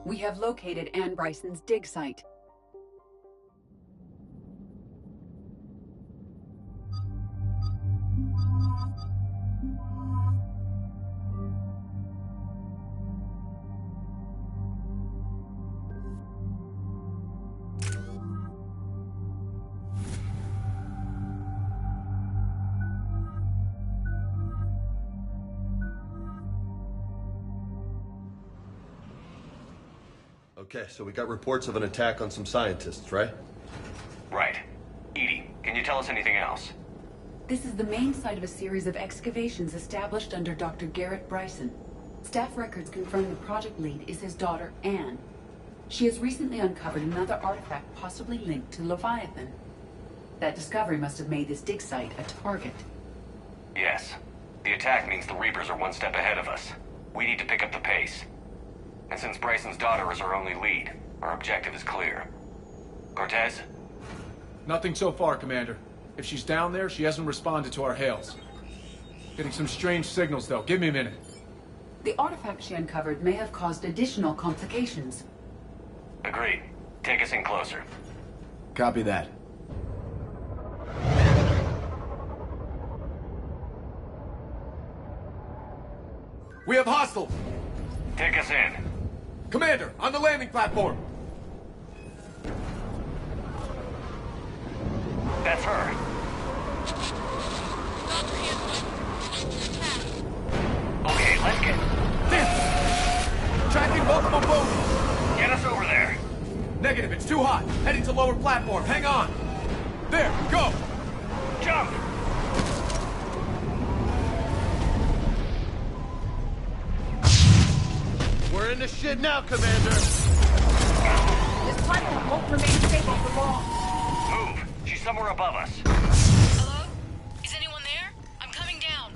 We have located Anne Bryson's dig site. Okay, so we got reports of an attack on some scientists, right? Right. Edie, can you tell us anything else? This is the main site of a series of excavations established under Dr. Garrett Bryson. Staff records confirm the project lead is his daughter, Anne. She has recently uncovered another artifact possibly linked to Leviathan. That discovery must have made this dig site a target. Yes. The attack means the Reapers are one step ahead of us. We need to pick up the pace. And since Bryson's daughter is our only lead, our objective is clear. Cortez? Nothing so far, Commander. If she's down there, she hasn't responded to our hails. Getting some strange signals, though. Give me a minute. The artifact she uncovered may have caused additional complications. Agreed. Take us in closer. Copy that. We have hostiles! Take us in. Commander, on the landing platform! That's her. Okay, let's get... Tracking multiple bogies! Get us over there. Negative, it's too hot. Heading to lower platform, hang on! There, go! Jump! We're in the shit now, Commander! This platform won't remain stable for long. Move! She's somewhere above us. Hello? Is anyone there? I'm coming down.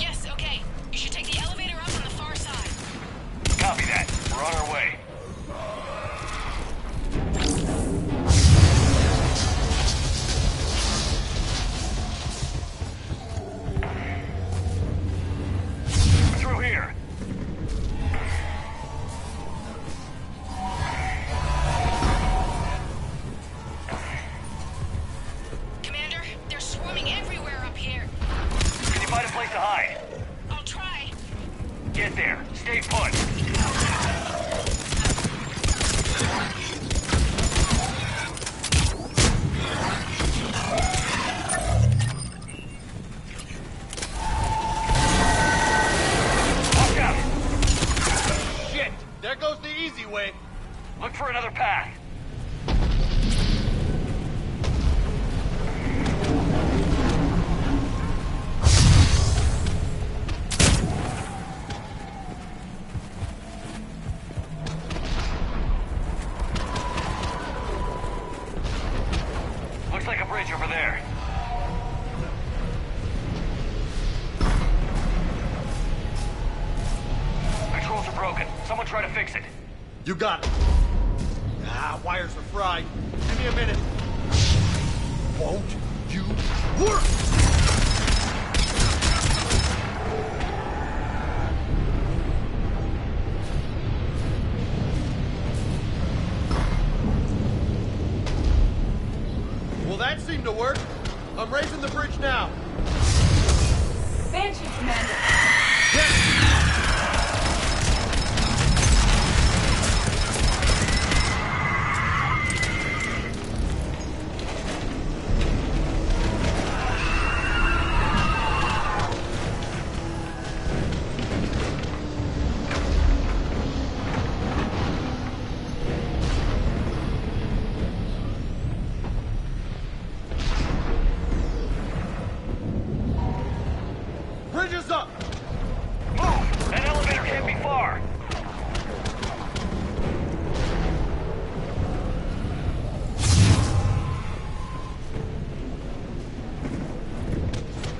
Yes, okay. You should take the elevator up on the far side. Copy that. We're on our way. Through here. Commander, they're swarming everywhere up here. Can you find a place to hide? I'll try. Get there. Stay put. Watch out! Shit! There goes the easy way! Look for another path. Looks like a bridge over there. Controls are broken. Someone try to fix it. You got it. Ah, wires are fried. Give me a minute. Won't you work? Well, that seemed to work. I'm raising the bridge now. Banshee, Commander. Bridge is up! Move! That elevator can't be far.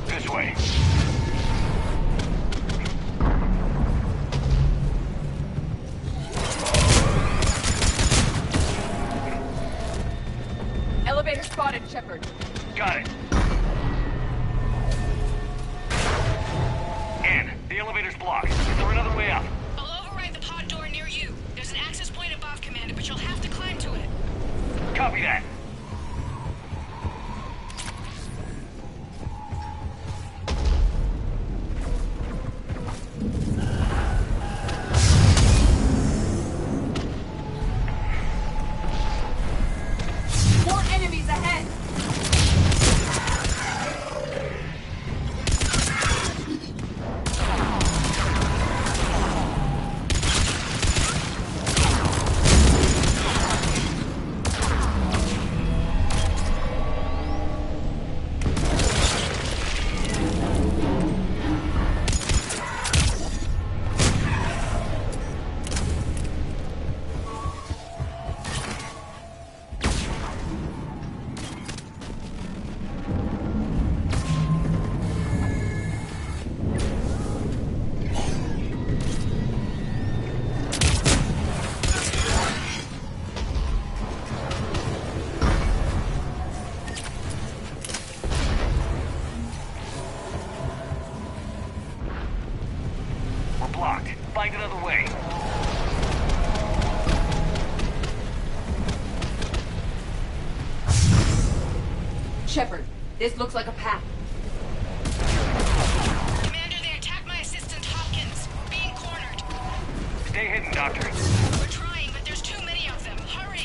This way. Elevator spotted, Shepard. Got it. Ann, the elevator's blocked. Is there another way up? I'll override the pod door near you. There's an access point above, Commander, but you'll have to climb to it. Copy that. This looks like a path. Commander, they attacked my assistant Hopkins. Being cornered. Stay hidden, Doctor. We're trying, but there's too many of them. Hurry!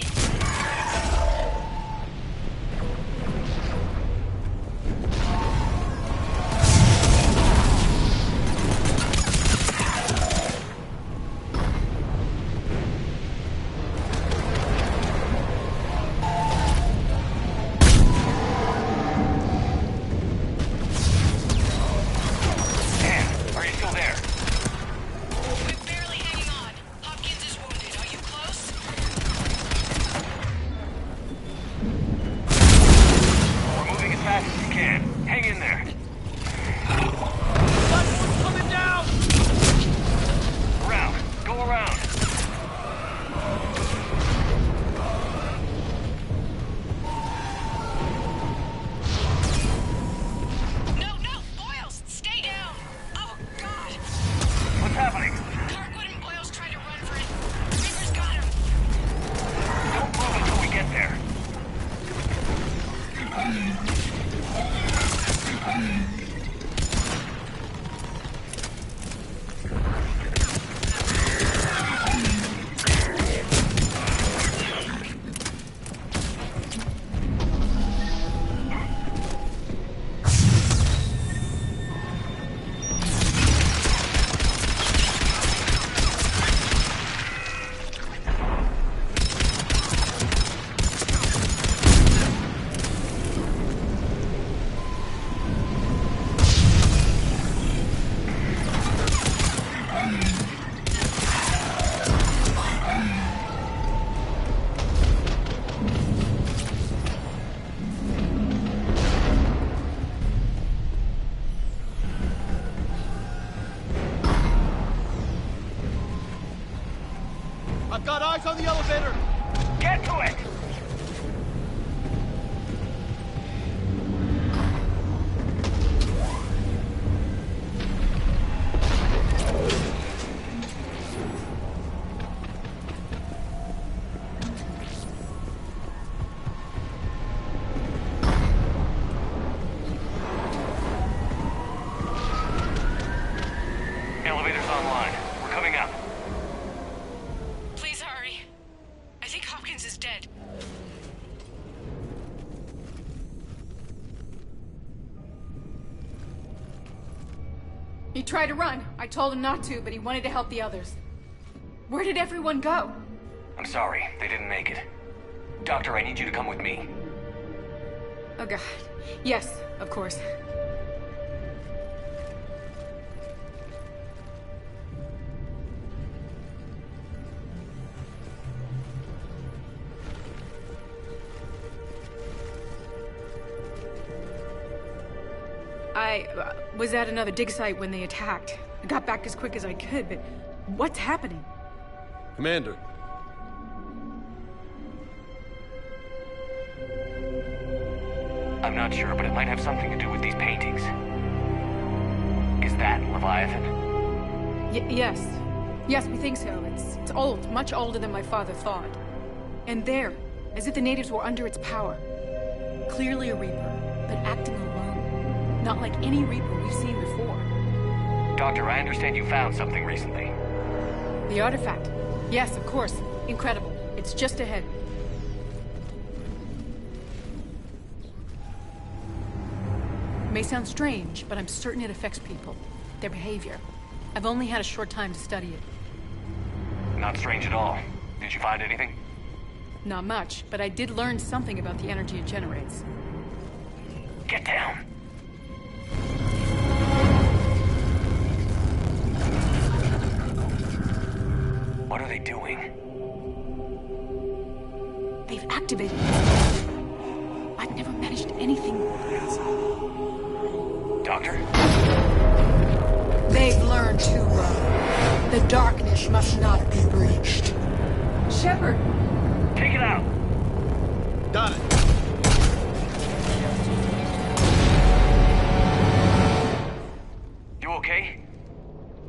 I've got eyes on the elevator! Get to it! Elevator's online. We're coming up. Please hurry. I think Hopkins is dead. He tried to run. I told him not to, but he wanted to help the others. Where did everyone go? I'm sorry, they didn't make it. Doctor, I need you to come with me. Oh god. Yes, of course. I was at another dig site when they attacked. I got back as quick as I could, but what's happening? Commander. I'm not sure, but it might have something to do with these paintings. Is that Leviathan? Yes. Yes, we think so. It's old, much older than my father thought. And there, as if the natives were under its power. Clearly a Reaper, but acting alone. Not like any Reaper we've seen before. Doctor, I understand you found something recently. The artifact. Yes, of course. Incredible. It's just ahead. It may sound strange, but I'm certain it affects people. Their behavior. I've only had a short time to study it. Not strange at all. Did you find anything? Not much, but I did learn something about the energy it generates. Get down. What are they doing? They've activated it. I've never managed anything. Doctor? They've learned to, the darkness must not be breached. Shepard! Take it out! Got it. You okay?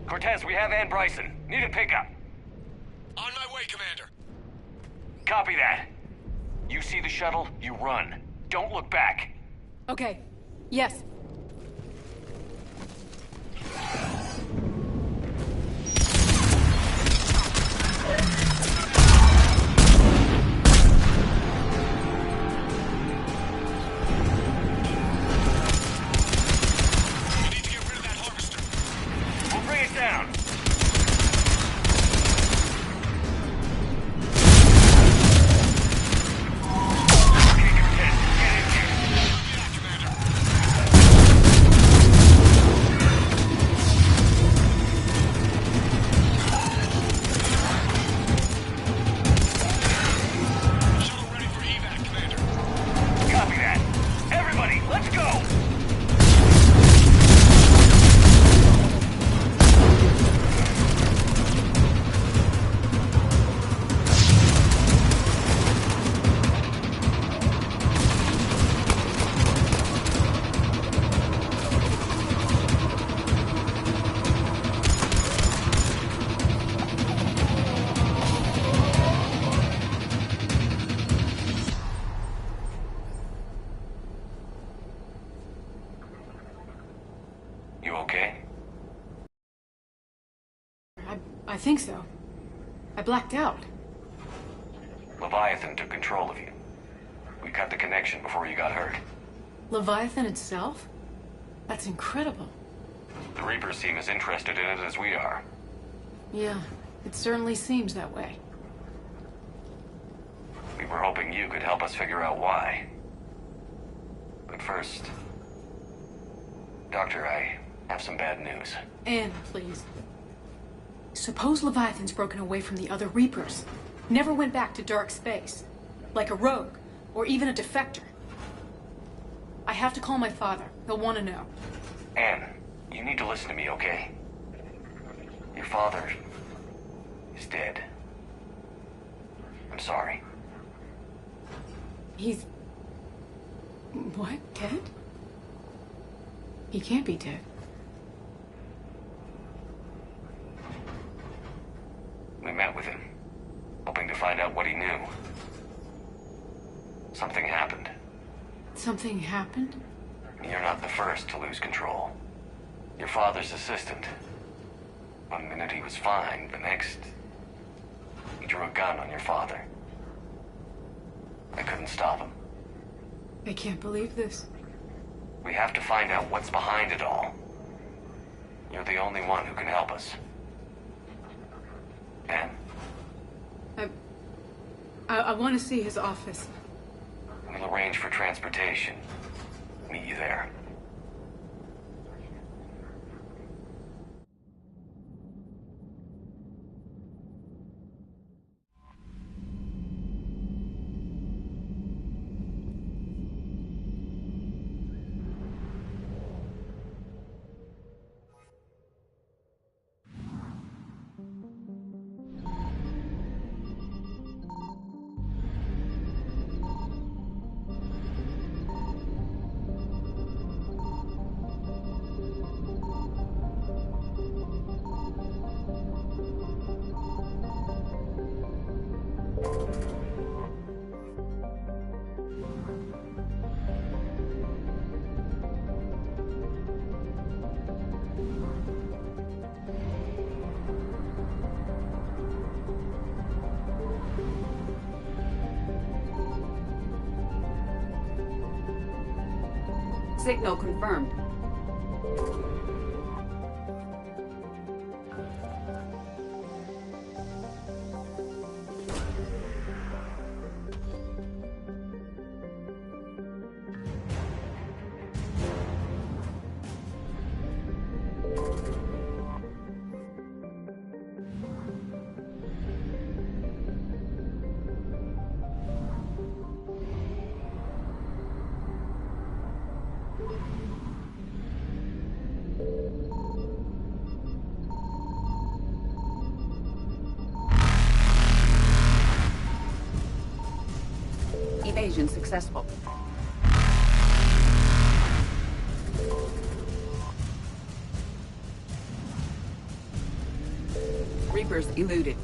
Cortez, we have Ann Bryson. Need a pickup. On my way, Commander. Copy that. You see the shuttle, you run. Don't look back. Okay, Yes. I think so. I blacked out. Leviathan took control of you. We cut the connection before you got hurt. Leviathan itself? That's incredible. The Reapers seem as interested in it as we are. Yeah, it certainly seems that way. We were hoping you could help us figure out why. But first... Doctor, I have some bad news. Anne, please. Suppose Leviathan's broken away from the other Reapers. Never went back to dark space. Like a rogue, or even a defector. I have to call my father. He'll want to know. Anne, you need to listen to me, okay? Your father is dead. I'm sorry. He's... What? Dead? He can't be dead. We met with him, hoping to find out what he knew. Something happened. Something happened? You're not the first to lose control. Your father's assistant. One minute he was fine, the next... he drew a gun on your father. I couldn't stop him. I can't believe this. We have to find out what's behind it all. You're the only one who can help us. Anne? I want to see his office. We'll arrange for transportation. Meet you there. Signal confirmed. Evasion successful. Reapers eluded.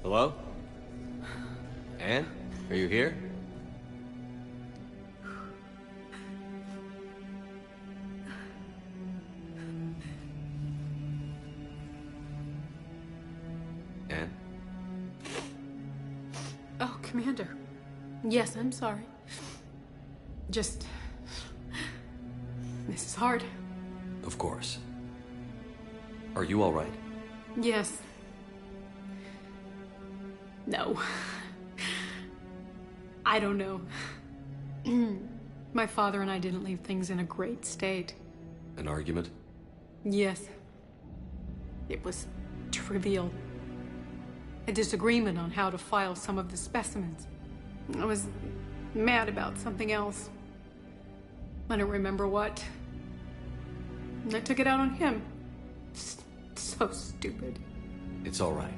Hello? Anne? Are you here? Anne? Oh, Commander. Yes, I'm sorry. Just... This is hard. Of course. Are you all right? Yes. No. I don't know. My father and I didn't leave things in a great state. An argument? Yes. It was trivial. A disagreement on how to file some of the specimens. I was mad about something else. I don't remember what. And I took it out on him. So stupid. It's all right.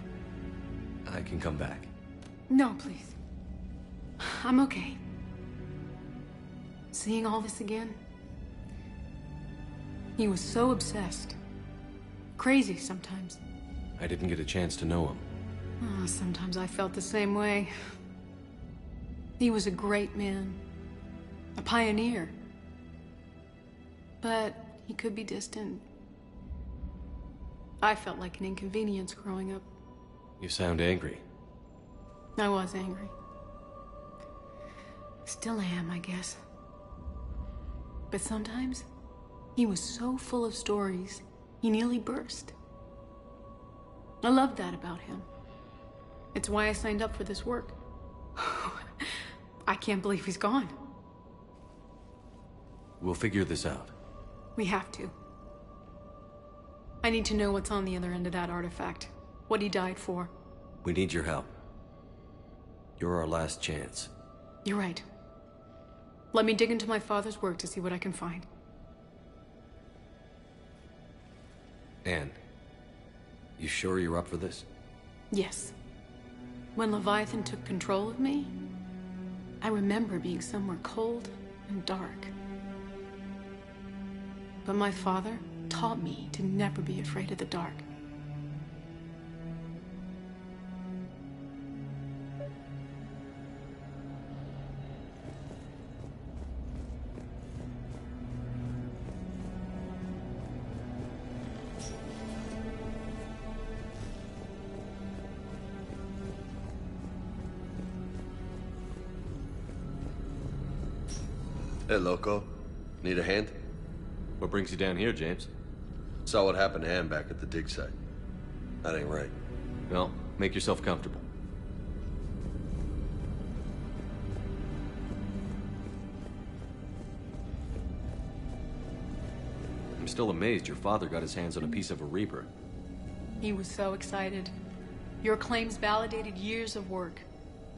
I can come back. No, please. I'm okay. Seeing all this again? He was so obsessed. Crazy sometimes. I didn't get a chance to know him. Oh, sometimes I felt the same way. He was a great man. A pioneer. But he could be distant. I felt like an inconvenience growing up. You sound angry. I was angry. Still am, I guess. But sometimes, he was so full of stories, he nearly burst. I loved that about him. It's why I signed up for this work. I can't believe he's gone. We'll figure this out. We have to. I need to know what's on the other end of that artifact. What he died for. We need your help. You're our last chance. You're right. Let me dig into my father's work to see what I can find. Anne, you sure you're up for this? Yes. When Leviathan took control of me, I remember being somewhere cold and dark. But my father taught me to never be afraid of the dark. Hey, Loco. Need a hand? What brings you down here, James? Saw what happened to Ann back at the dig site. That ain't right. Well, make yourself comfortable. I'm still amazed your father got his hands on a piece of a Reaper. He was so excited. Your claims validated years of work.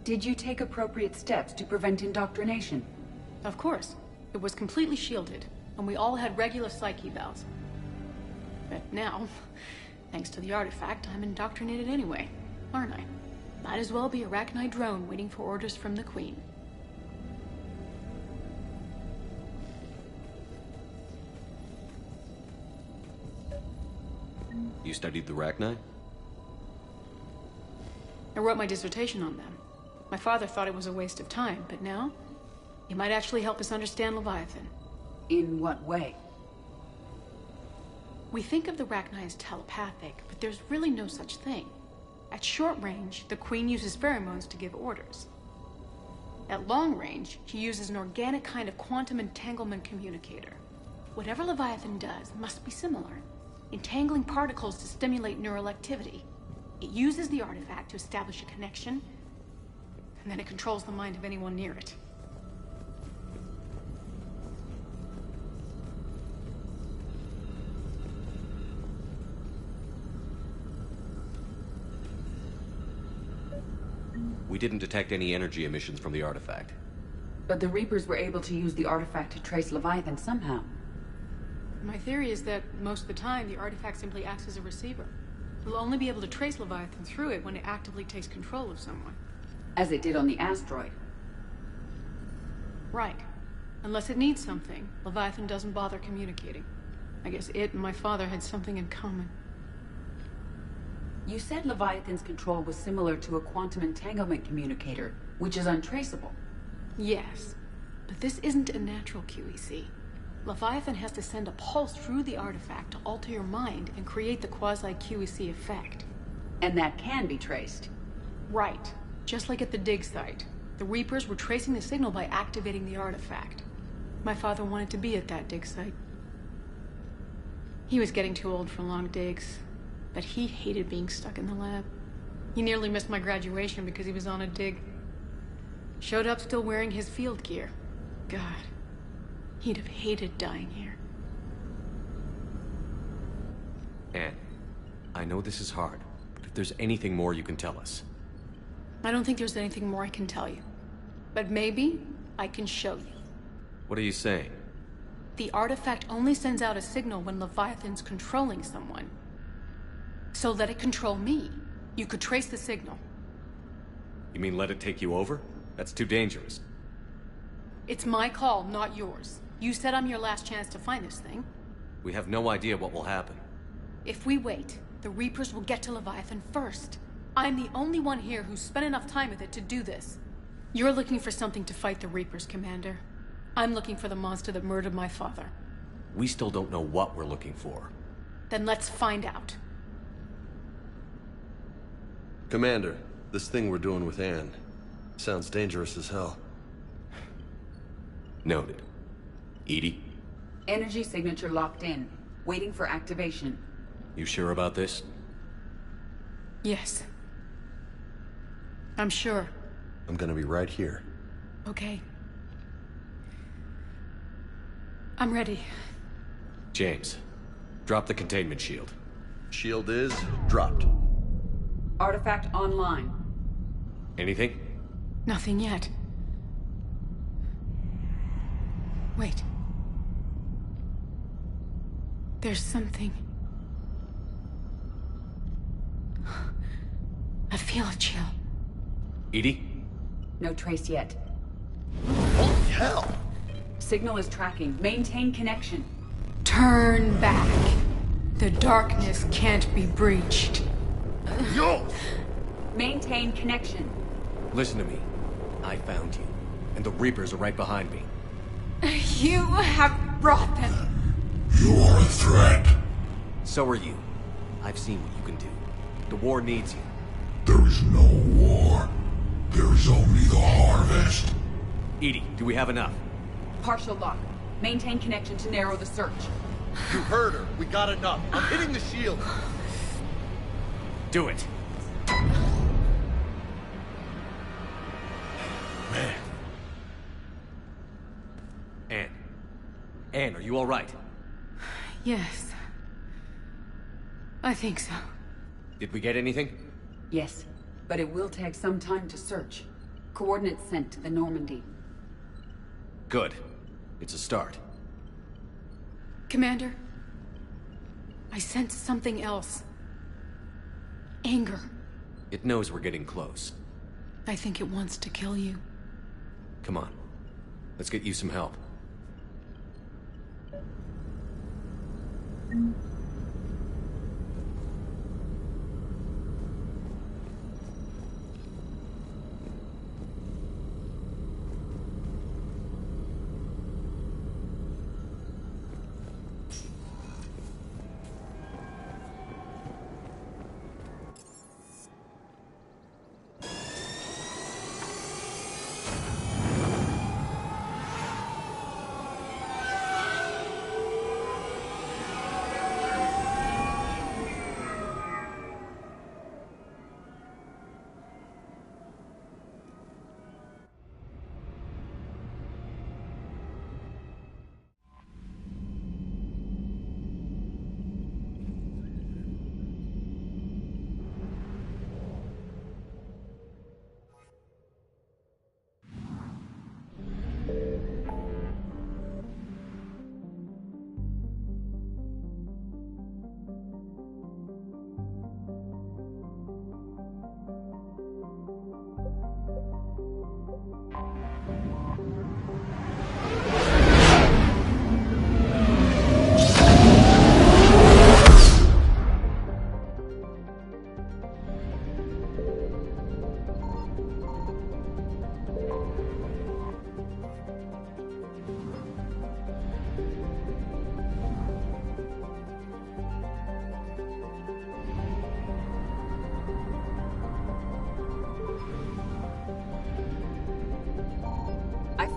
Did you take appropriate steps to prevent indoctrination? Of course. It was completely shielded, and we all had regular psych evals. But now, thanks to the artifact, I'm indoctrinated anyway, aren't I? Might as well be a Arachnite drone waiting for orders from the Queen. You studied the Arachnite? I wrote my dissertation on them. My father thought it was a waste of time, but now, it might actually help us understand Leviathan. In what way? We think of the Arachnite as telepathic, but there's really no such thing. At short range, the Queen uses pheromones to give orders. At long range, she uses an organic kind of quantum entanglement communicator. Whatever Leviathan does must be similar, entangling particles to stimulate neural activity. It uses the artifact to establish a connection, and then it controls the mind of anyone near it. We didn't detect any energy emissions from the artifact. But the Reapers were able to use the artifact to trace Leviathan somehow. My theory is that most of the time, the artifact simply acts as a receiver. We'll only be able to trace Leviathan through it when it actively takes control of someone. As it did on the asteroid. Right. Unless it needs something, Leviathan doesn't bother communicating. I guess it and my father had something in common. You said Leviathan's control was similar to a quantum entanglement communicator, which is untraceable. Yes, but this isn't a natural QEC. Leviathan has to send a pulse through the artifact to alter your mind and create the quasi-QEC effect. And that can be traced. Right. Just like at the dig site. The Reapers were tracing the signal by activating the artifact. My father wanted to be at that dig site. He was getting too old for long digs, but he hated being stuck in the lab. He nearly missed my graduation because he was on a dig. Showed up still wearing his field gear. God, he'd have hated dying here. Anne, I know this is hard, but if there's anything more you can tell us. I don't think there's anything more I can tell you. But maybe I can show you. What are you saying? The artifact only sends out a signal when Leviathan's controlling someone. So let it control me. You could trace the signal. You mean let it take you over? That's too dangerous. It's my call, not yours. You said I'm your last chance to find this thing. We have no idea what will happen. If we wait, the Reapers will get to Leviathan first. I'm the only one here who's spent enough time with it to do this. You're looking for something to fight the Reapers, Commander. I'm looking for the monster that murdered my father. We still don't know what we're looking for. Then let's find out. Commander, this thing we're doing with Anne sounds dangerous as hell. Noted. Edie? Energy signature locked in. Waiting for activation. You sure about this? Yes. I'm sure. I'm gonna be right here. Okay. I'm ready. James, drop the containment shield. Shield is dropped. Artifact online. Anything? Nothing yet. Wait. There's something. I feel a chill. Edie? No trace yet. Holy hell! Signal is tracking. Maintain connection. Turn back. The darkness can't be breached. Yo! Maintain connection. Listen to me. I found you, and the Reapers are right behind me. You have brought them. You are a threat. So are you. I've seen what you can do. The war needs you. There is no war. There is only the harvest. Edie, do we have enough? Partial lock. Maintain connection to narrow the search. You heard her. We got enough. I'm hitting the shield. Do it. Man. Anne, are you all right? Yes. I think so. Did we get anything? Yes, but it will take some time to search. Coordinates sent to the Normandy. Good. It's a start. Commander, I sense something else. Anger. It knows we're getting close. I think it wants to kill you. Come on. Let's get you some help.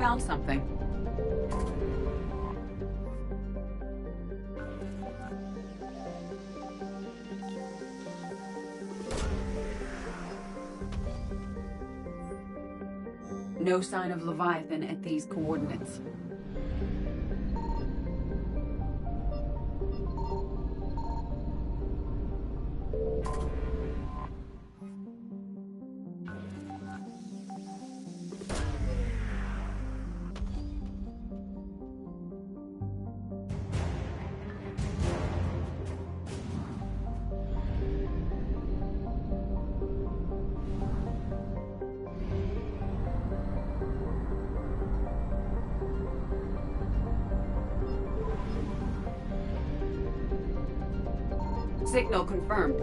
found something. No sign of Leviathan at these coordinates. Signal confirmed.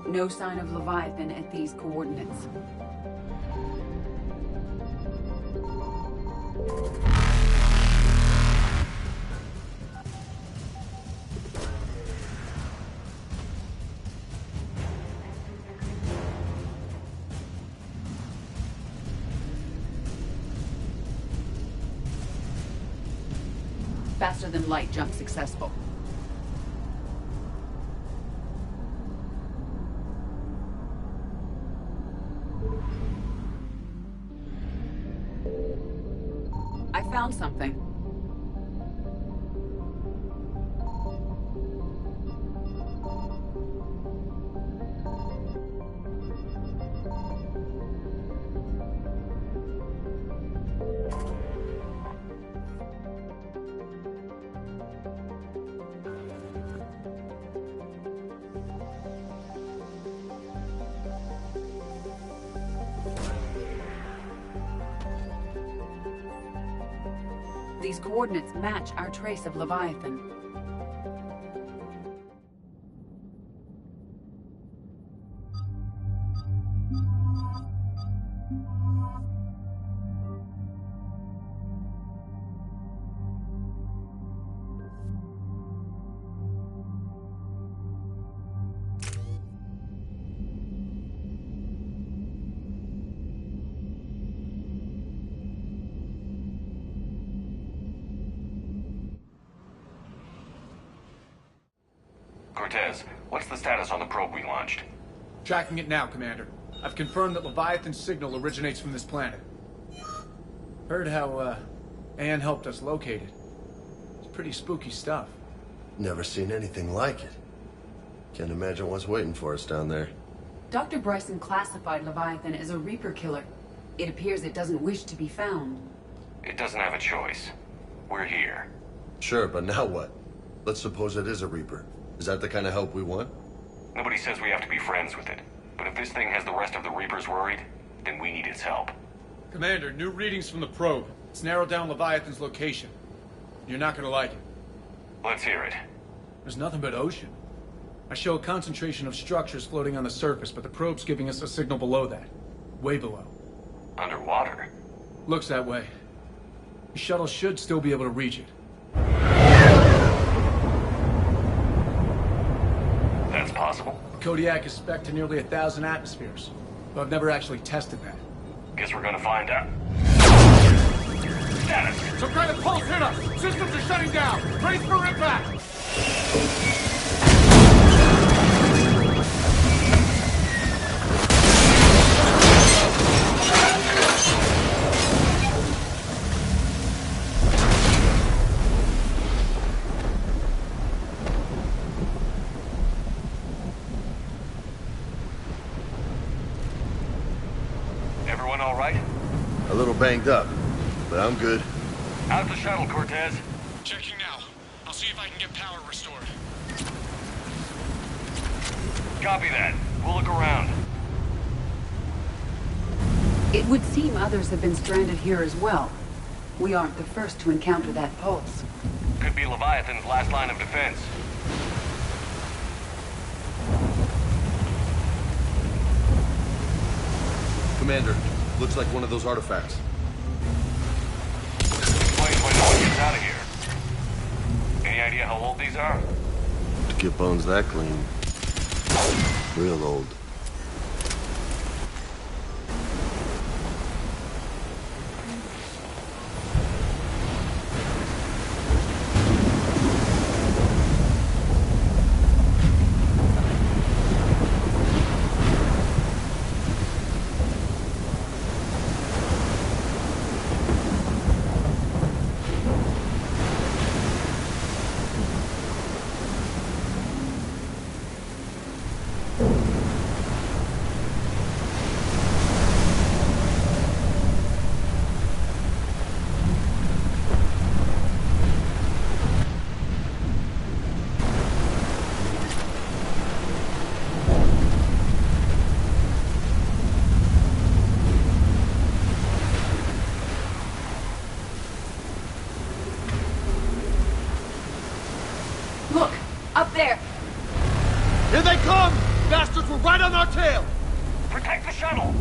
No sign of Leviathan at these coordinates. Faster than light jump successful. I found something. These coordinates match our trace of Leviathan. Cortez, what's the status on the probe we launched? Tracking it now, Commander. I've confirmed that Leviathan's signal originates from this planet. Heard how, Anne helped us locate it. It's pretty spooky stuff. Never seen anything like it. Can't imagine what's waiting for us down there. Dr. Bryson classified Leviathan as a Reaper killer. It appears it doesn't wish to be found. It doesn't have a choice. We're here. Sure, but now what? Let's suppose it is a Reaper. Is that the kind of help we want? Nobody says we have to be friends with it. But if this thing has the rest of the Reapers worried, then we need its help. Commander, new readings from the probe. It's narrowed down Leviathan's location. You're not gonna like it. Let's hear it. There's nothing but ocean. I show a concentration of structures floating on the surface, but the probe's giving us a signal below that. Way below. Underwater? Looks that way. The shuttle should still be able to reach it. That's possible. Kodiak is spec'd to nearly 1,000 atmospheres, but I've never actually tested that. Guess we're gonna find out. Status! Some kind of pulse hit us! Systems are shutting down! Brace for impact! Everyone all right? A little banged up, but I'm good. How's the shuttle, Cortez? Checking now. I'll see if I can get power restored. Copy that. We'll look around. It would seem others have been stranded here as well. We aren't the first to encounter that pulse. Could be Leviathan's last line of defense. Commander, looks like one of those artifacts. Explains why no one gets out of here. idea how old these are? To get bones that clean. Real old. Look! Up there! Here they come! Bastards were right on our tail! Protect the shuttle!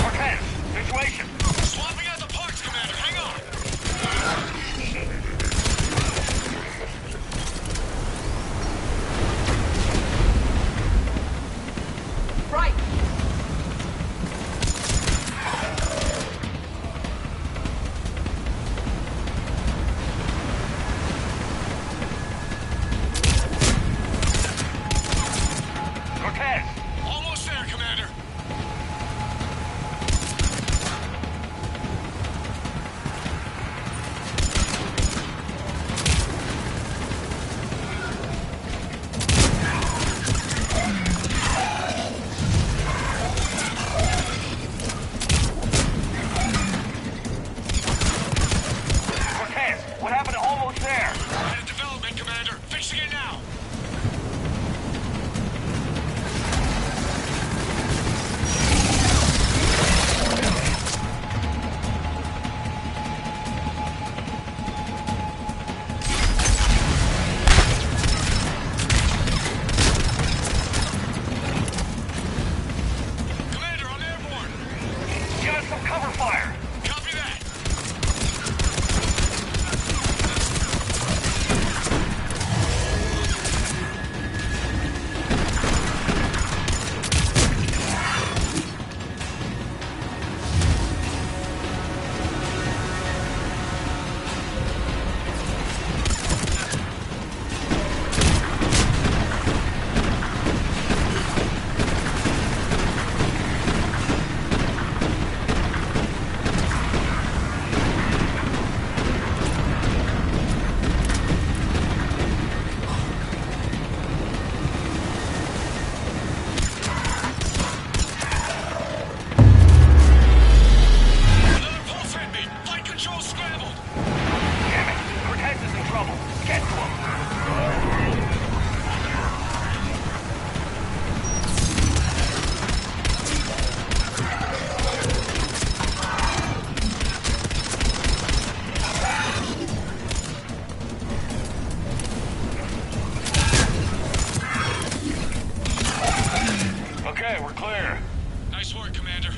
Cortez, situation! Swapping out the parts, Commander. Hang on. Right! Cortez! Almost there, Commander. Cortez, what happened to almost there? Had a development, Commander. Fixing it now. Commander, I'm airborne. Give us some cover fire! Copy that. Another pulse hit me. Flight control scrambled. Damn it! Cortez is in trouble. Get to him! Okay, we're clear. Nice work, Commander.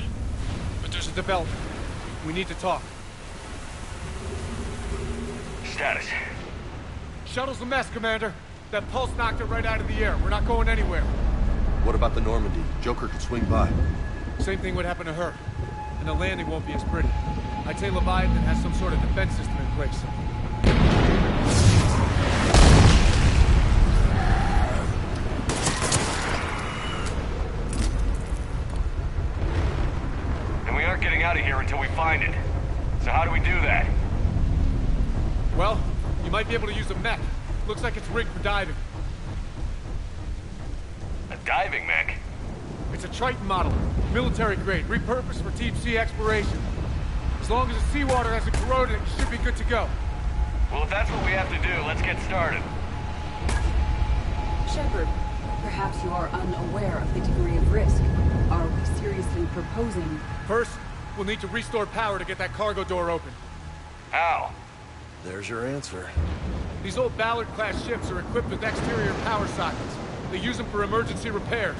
But there's a development. We need to talk. Status. Shuttle's a mess, Commander. That pulse knocked it right out of the air. We're not going anywhere. What about the Normandy? Joker could swing by. Same thing would happen to her. And the landing won't be as pretty. I'd say Leviathan has some sort of defense system in place. And we aren't getting out of here until we find it. So how do we do that? Well, you might be able to use a mech. Looks like it's rigged for diving. A diving mech? It's a Triton model. Military grade, repurposed for deep sea exploration. As long as the seawater hasn't corroded, it should be good to go. Well, if that's what we have to do, let's get started. Shepard, perhaps you are unaware of the degree of risk. Are we seriously proposing... First, we'll need to restore power to get that cargo door open. How? There's your answer. These old Ballard-class ships are equipped with exterior power sockets. They use them for emergency repairs.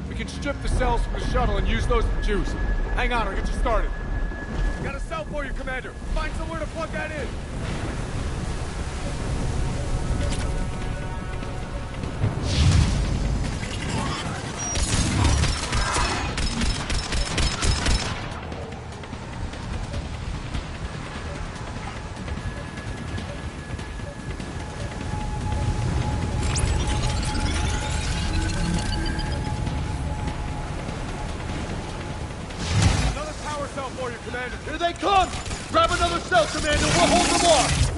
We can strip the cells from the shuttle and use those for juice. Hang on, I'll get you started. Got a cell for you, Commander. Find somewhere to plug that in. Here they come! Grab another cell, Commander! We'll hold them off!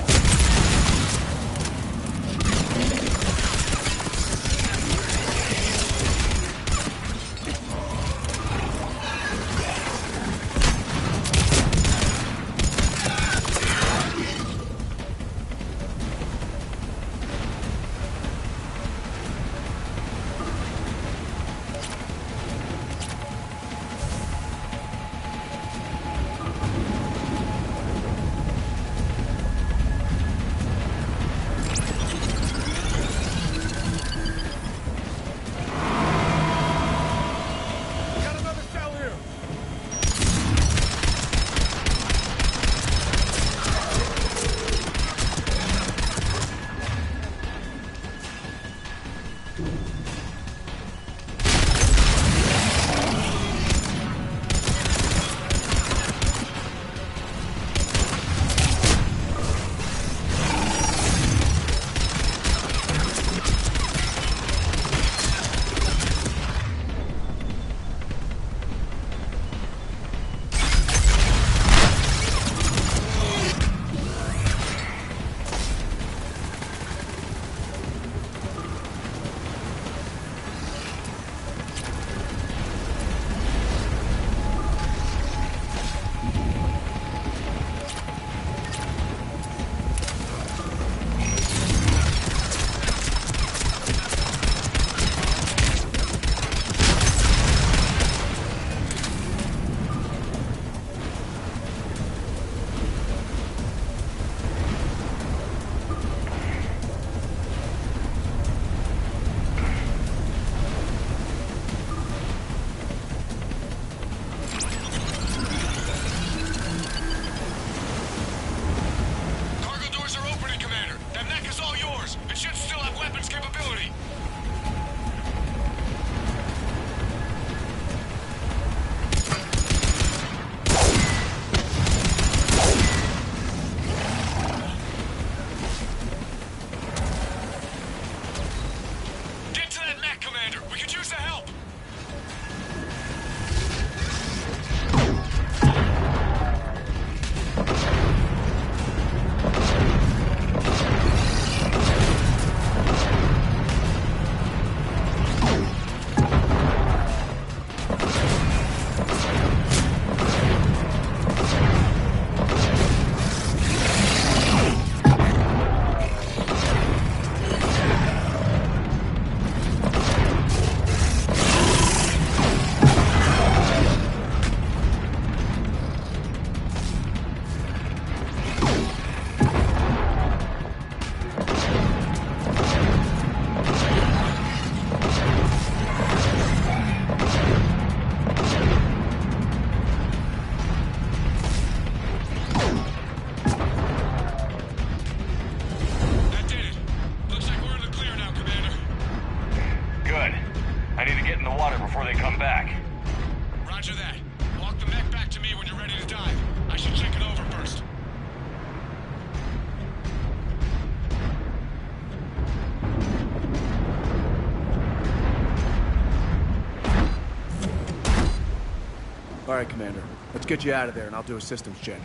All right, Commander. Let's get you out of there, and I'll do a systems check.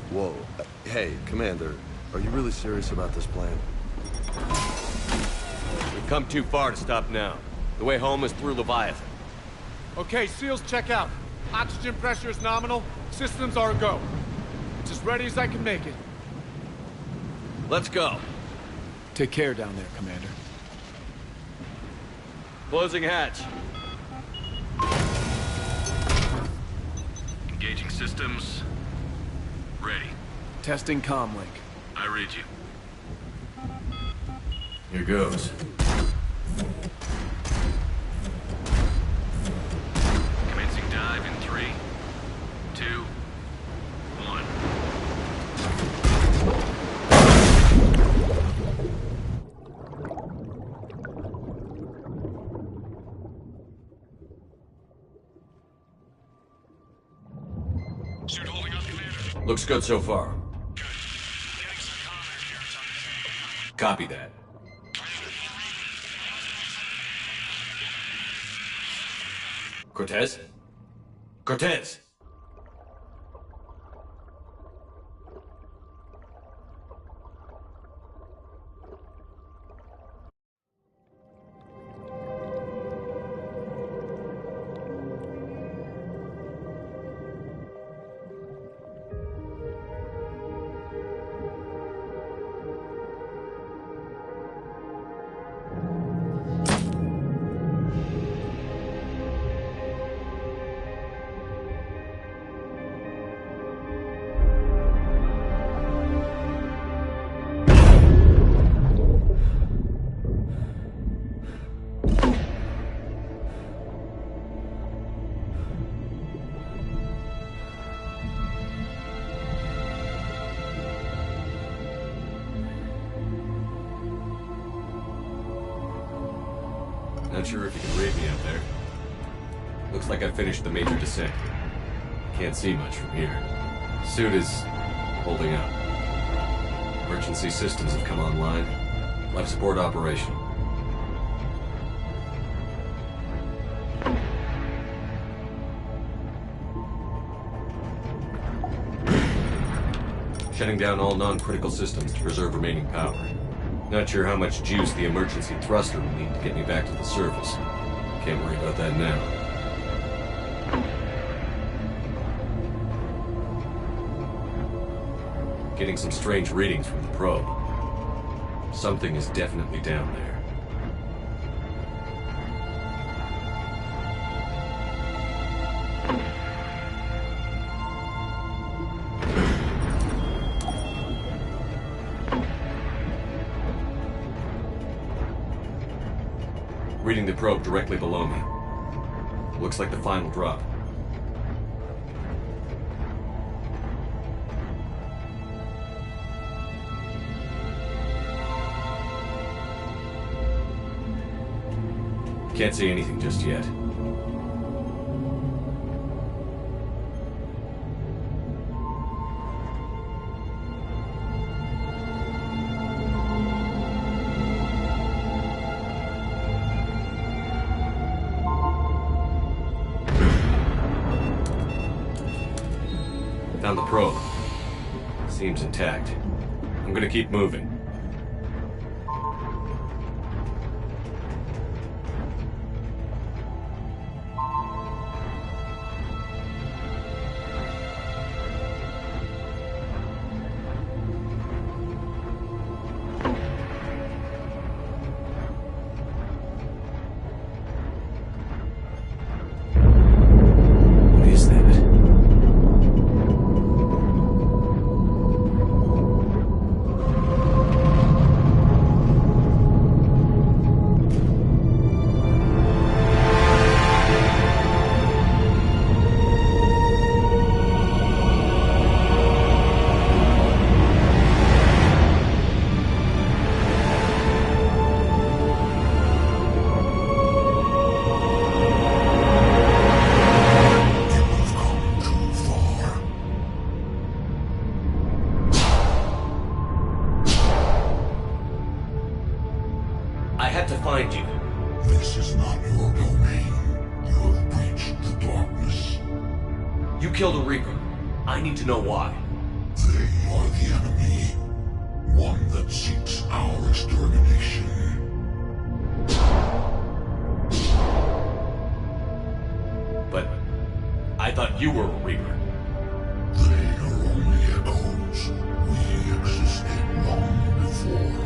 Whoa. Hey, Commander, are you really serious about this plan? We've come too far to stop now. The way home is through Leviathan. Okay, SEALs, check out. Oxygen pressure is nominal. Systems are a go. It's as ready as I can make it. Let's go. Take care down there, Commander. Closing hatch. Engaging systems. Ready. Testing comlink. I read you. Here goes. Commencing dive in 3, 2, 1. Suit holding up, Commander. Looks good so far. Copy that. Cortez? Cortez! Not sure if you can read me out there. Looks like I finished the major descent. Can't see much from here. Suit is holding up. Emergency systems have come online. Life support operation. Shutting down all non-critical systems to preserve remaining power. Not sure how much juice the emergency thruster will need to get me back to the surface. Can't worry about that now. Getting some strange readings from the probe. Something is definitely down there. Reading the probe directly below me. Looks like the final drop. Can't see anything just yet. Found the probe. Seems intact. I'm gonna keep moving. I had to find you. This is not your domain. You have breached the darkness. You killed a Reaper. I need to know why. They are the enemy. One that seeks our extermination. But I thought you were a Reaper. They are only echoes. We existed long before.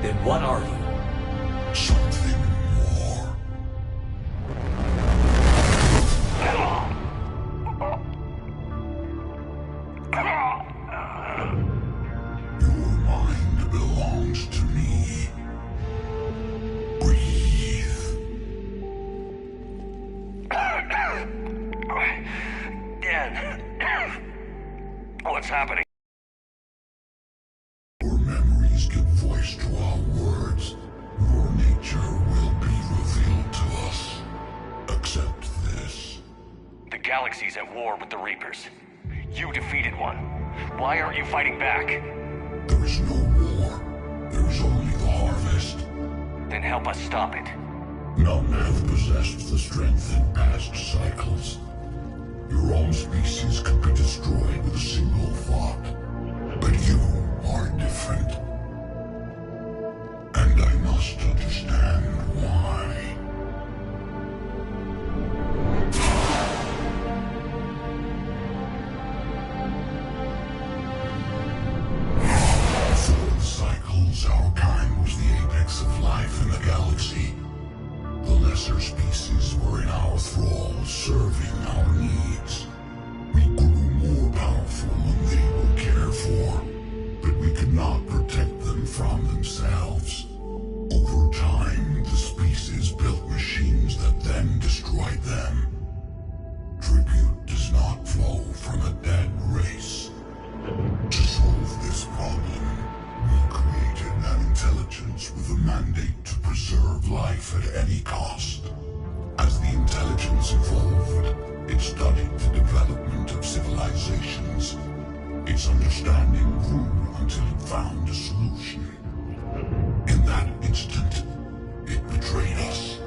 Then what are you? Something more. happening? Your memories give voice to our words. Your nature will be revealed to us. Accept this. The galaxy's at war with the Reapers. You defeated one. Why aren't you fighting back? There is no war. There is only the harvest. Then help us stop it. None have possessed the strength in past cycles. Your own species could be destroyed with a single thought. But you are different. And I must understand why. Before the cycles, our kind was the apex of life in the galaxy. The lesser species were in our thrall, serving our needs. We grew more powerful than they were cared for, but we could not protect them from themselves. Over time, the species built machines that then destroyed them. Tribute does not flow from a dead race. To solve this problem, we created an intelligence with a mandate to preserve life at any cost. As the intelligence evolved, it studied the development of civilizations. Its understanding grew until it found a solution. In that instant, it betrayed us.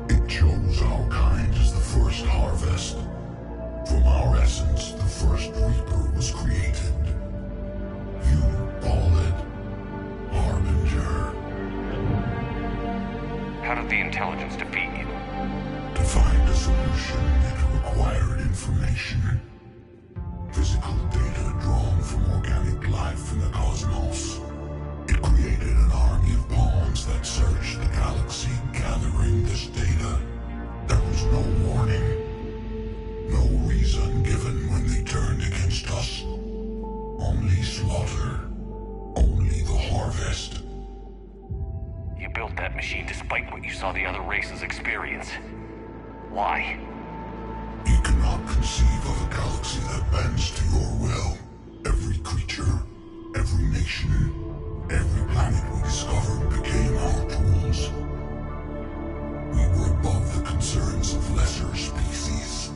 It chose our kind as the first harvest. From our essence, the first Reaper was created. You call it Harbinger. How did the intelligence defeat you? To find a solution, it required information. Physical data drawn from organic life in the cosmos. It created an army of pawns that searched the galaxy, gathering this data. There was no warning. No reason given when they turned against us. Only slaughter. Only the harvest. You built that machine despite what you saw the other races experience. Why? You cannot conceive of a galaxy that bends to your will. Every creature, every nation, every planet we discovered became our tools. We were above the concerns of lesser species.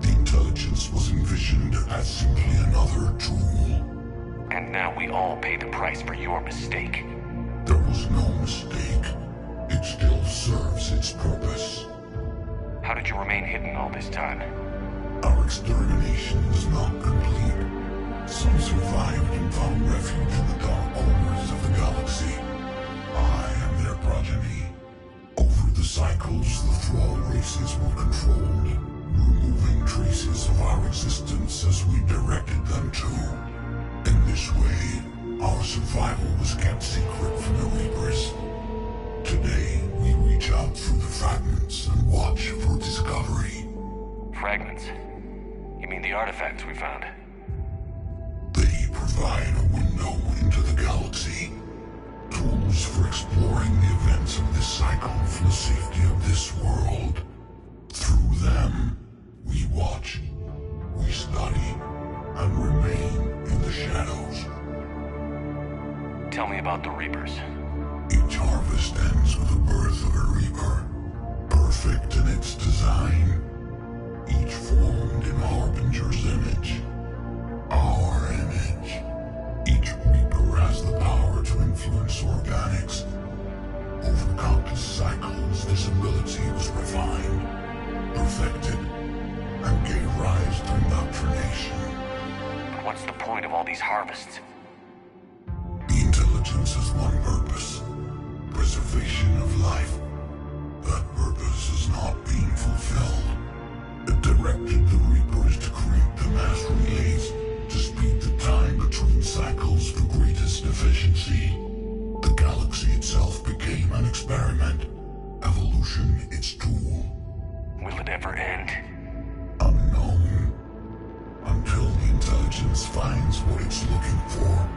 The intelligence was envisioned as simply another tool. And now we all pay the price for your mistake. There was no mistake. It still serves its purpose. How did you remain hidden all this time? Our extermination is not complete. Some survived and found refuge in the dark corners of the galaxy. I am their progeny. Over the cycles, the thrall races were controlled, removing traces of our existence as we directed them to. In this way, our survival was kept secret from the Reapers. Today, we reach out through the fragments and watch for discovery. Fragments? You mean the artifacts we found? They provide a window into the galaxy. Tools for exploring the events of this cycle for the safety of this world. Through them, we watch, we study, and remain in the shadows. Tell me about the Reapers. Each harvest ends with the birth of a Reaper. Perfect in its design. Each formed in Harbinger's image. Our image. Each Reaper has the power to influence organics. Over countless cycles, this ability was refined, perfected, and gave rise to indoctrination. But what's the point of all these harvests? The intelligence has one purpose. Preservation of life. That purpose is not being fulfilled. It directed the Reapers to create the mass relays to speed the time between cycles for greatest efficiency. The galaxy itself became an experiment. Evolution its tool. Will it ever end? Unknown. Until the intelligence finds what it's looking for,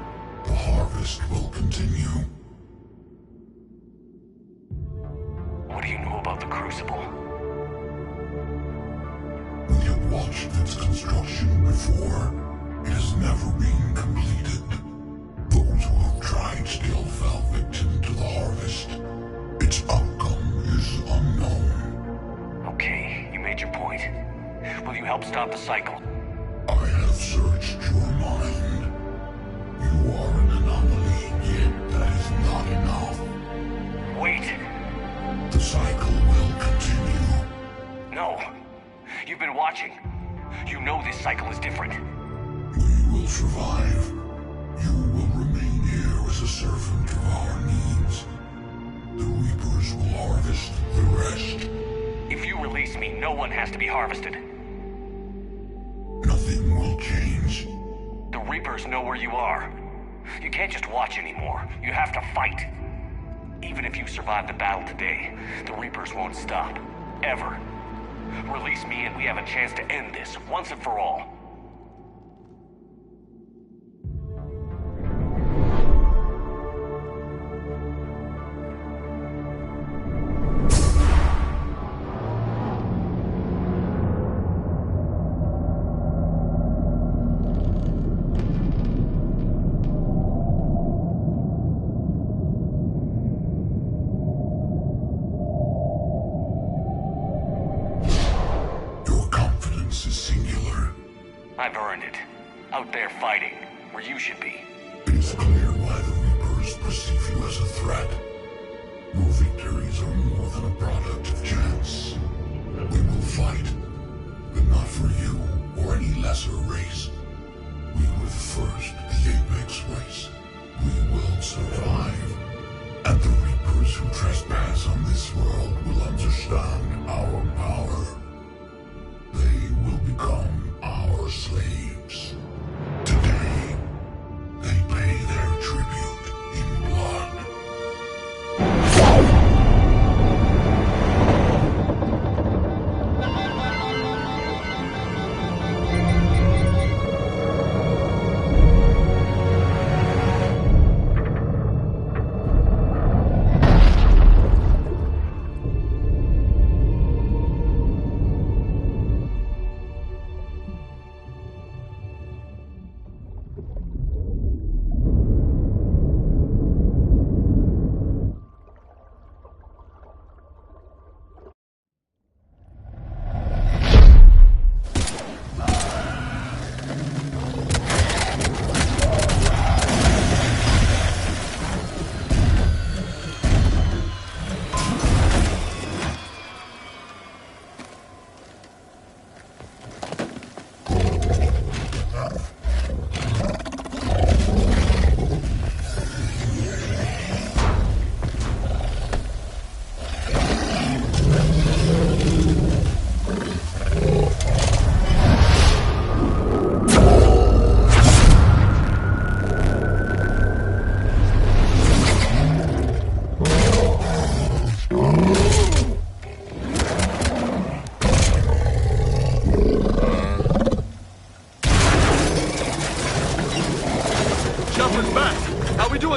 the harvest will continue. What do you know about the Crucible? We have watched its construction before. It has never been completed. Those who have tried still fell victim to the harvest. Its outcome is unknown. Okay, you made your point. Will you help stop the cycle? I have searched your mind. You are an anomaly, yet that is not enough. Wait. The cycle will continue. No. You've been watching. You know this cycle is different. We will survive. You will remain here as a servant of our needs. The Reapers will harvest the rest. If you release me, no one has to be harvested. Nothing will change. The Reapers know where you are. You can't just watch anymore. You have to fight. Even if you survive the battle today, the Reapers won't stop. Ever. Release me and we have a chance to end this, once and for all. I've earned it. Out there fighting, where you should be. It is clear why the Reapers perceive you as a threat. Your victories are more than a product of chance. We will fight, but not for you or any lesser race. We were the first, the Apex race. We will survive. And the Reapers who trespass on this world will understand our power. They will become our slaves. Today, they pay their tribute in blood.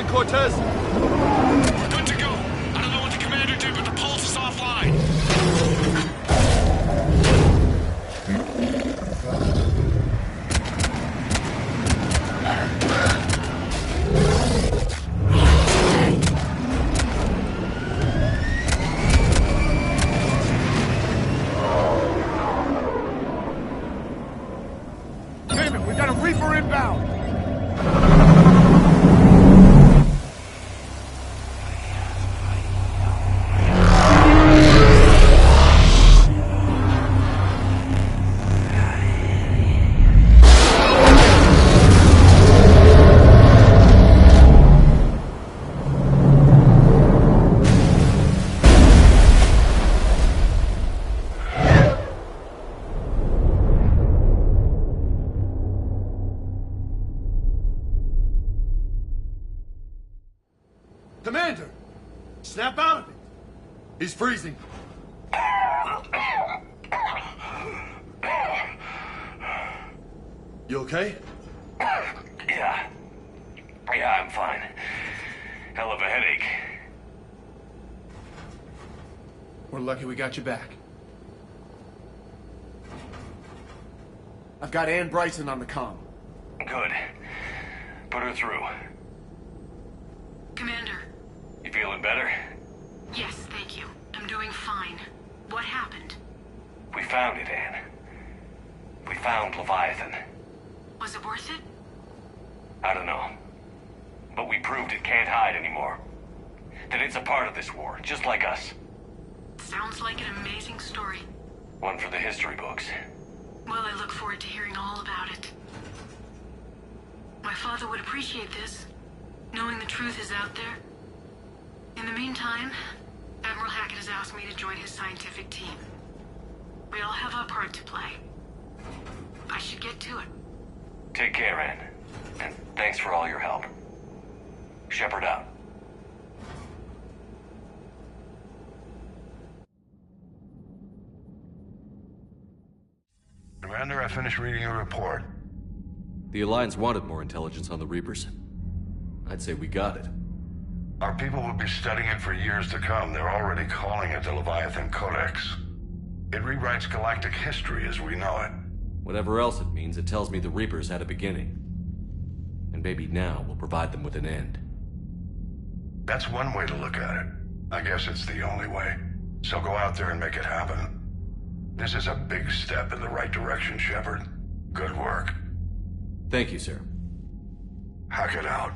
Cortez? We're good to go. I don't know what the commander did, but the pulse is offline. Damn it, we got a Reaper inbound! Commander! Snap out of it! He's freezing. You okay? Yeah, I'm fine. Hell of a headache. We're lucky we got you back. I've got Ann Bryson on the comm. Good. Put her through. Commander. You feeling better? Yes, thank you. I'm doing fine. What happened? We found it, Anne. We found Leviathan. Was it worth it? I don't know. But we proved it can't hide anymore. That it's a part of this war, just like us. Sounds like an amazing story. One for the history books. Well, I look forward to hearing all about it. My father would appreciate this, knowing the truth is out there. In the meantime, Admiral Hackett has asked me to join his scientific team. We all have our part to play. I should get to it. Take care, Anne. And thanks for all your help. Shepard out. Commander, I finished reading your report. The Alliance wanted more intelligence on the Reapers. I'd say we got it. Our people will be studying it for years to come. They're already calling it the Leviathan Codex. It rewrites galactic history as we know it. Whatever else it means, it tells me the Reapers had a beginning. And maybe now we'll provide them with an end. That's one way to look at it. I guess it's the only way. So go out there and make it happen. This is a big step in the right direction, Shepard. Good work. Thank you, sir. Hackett out.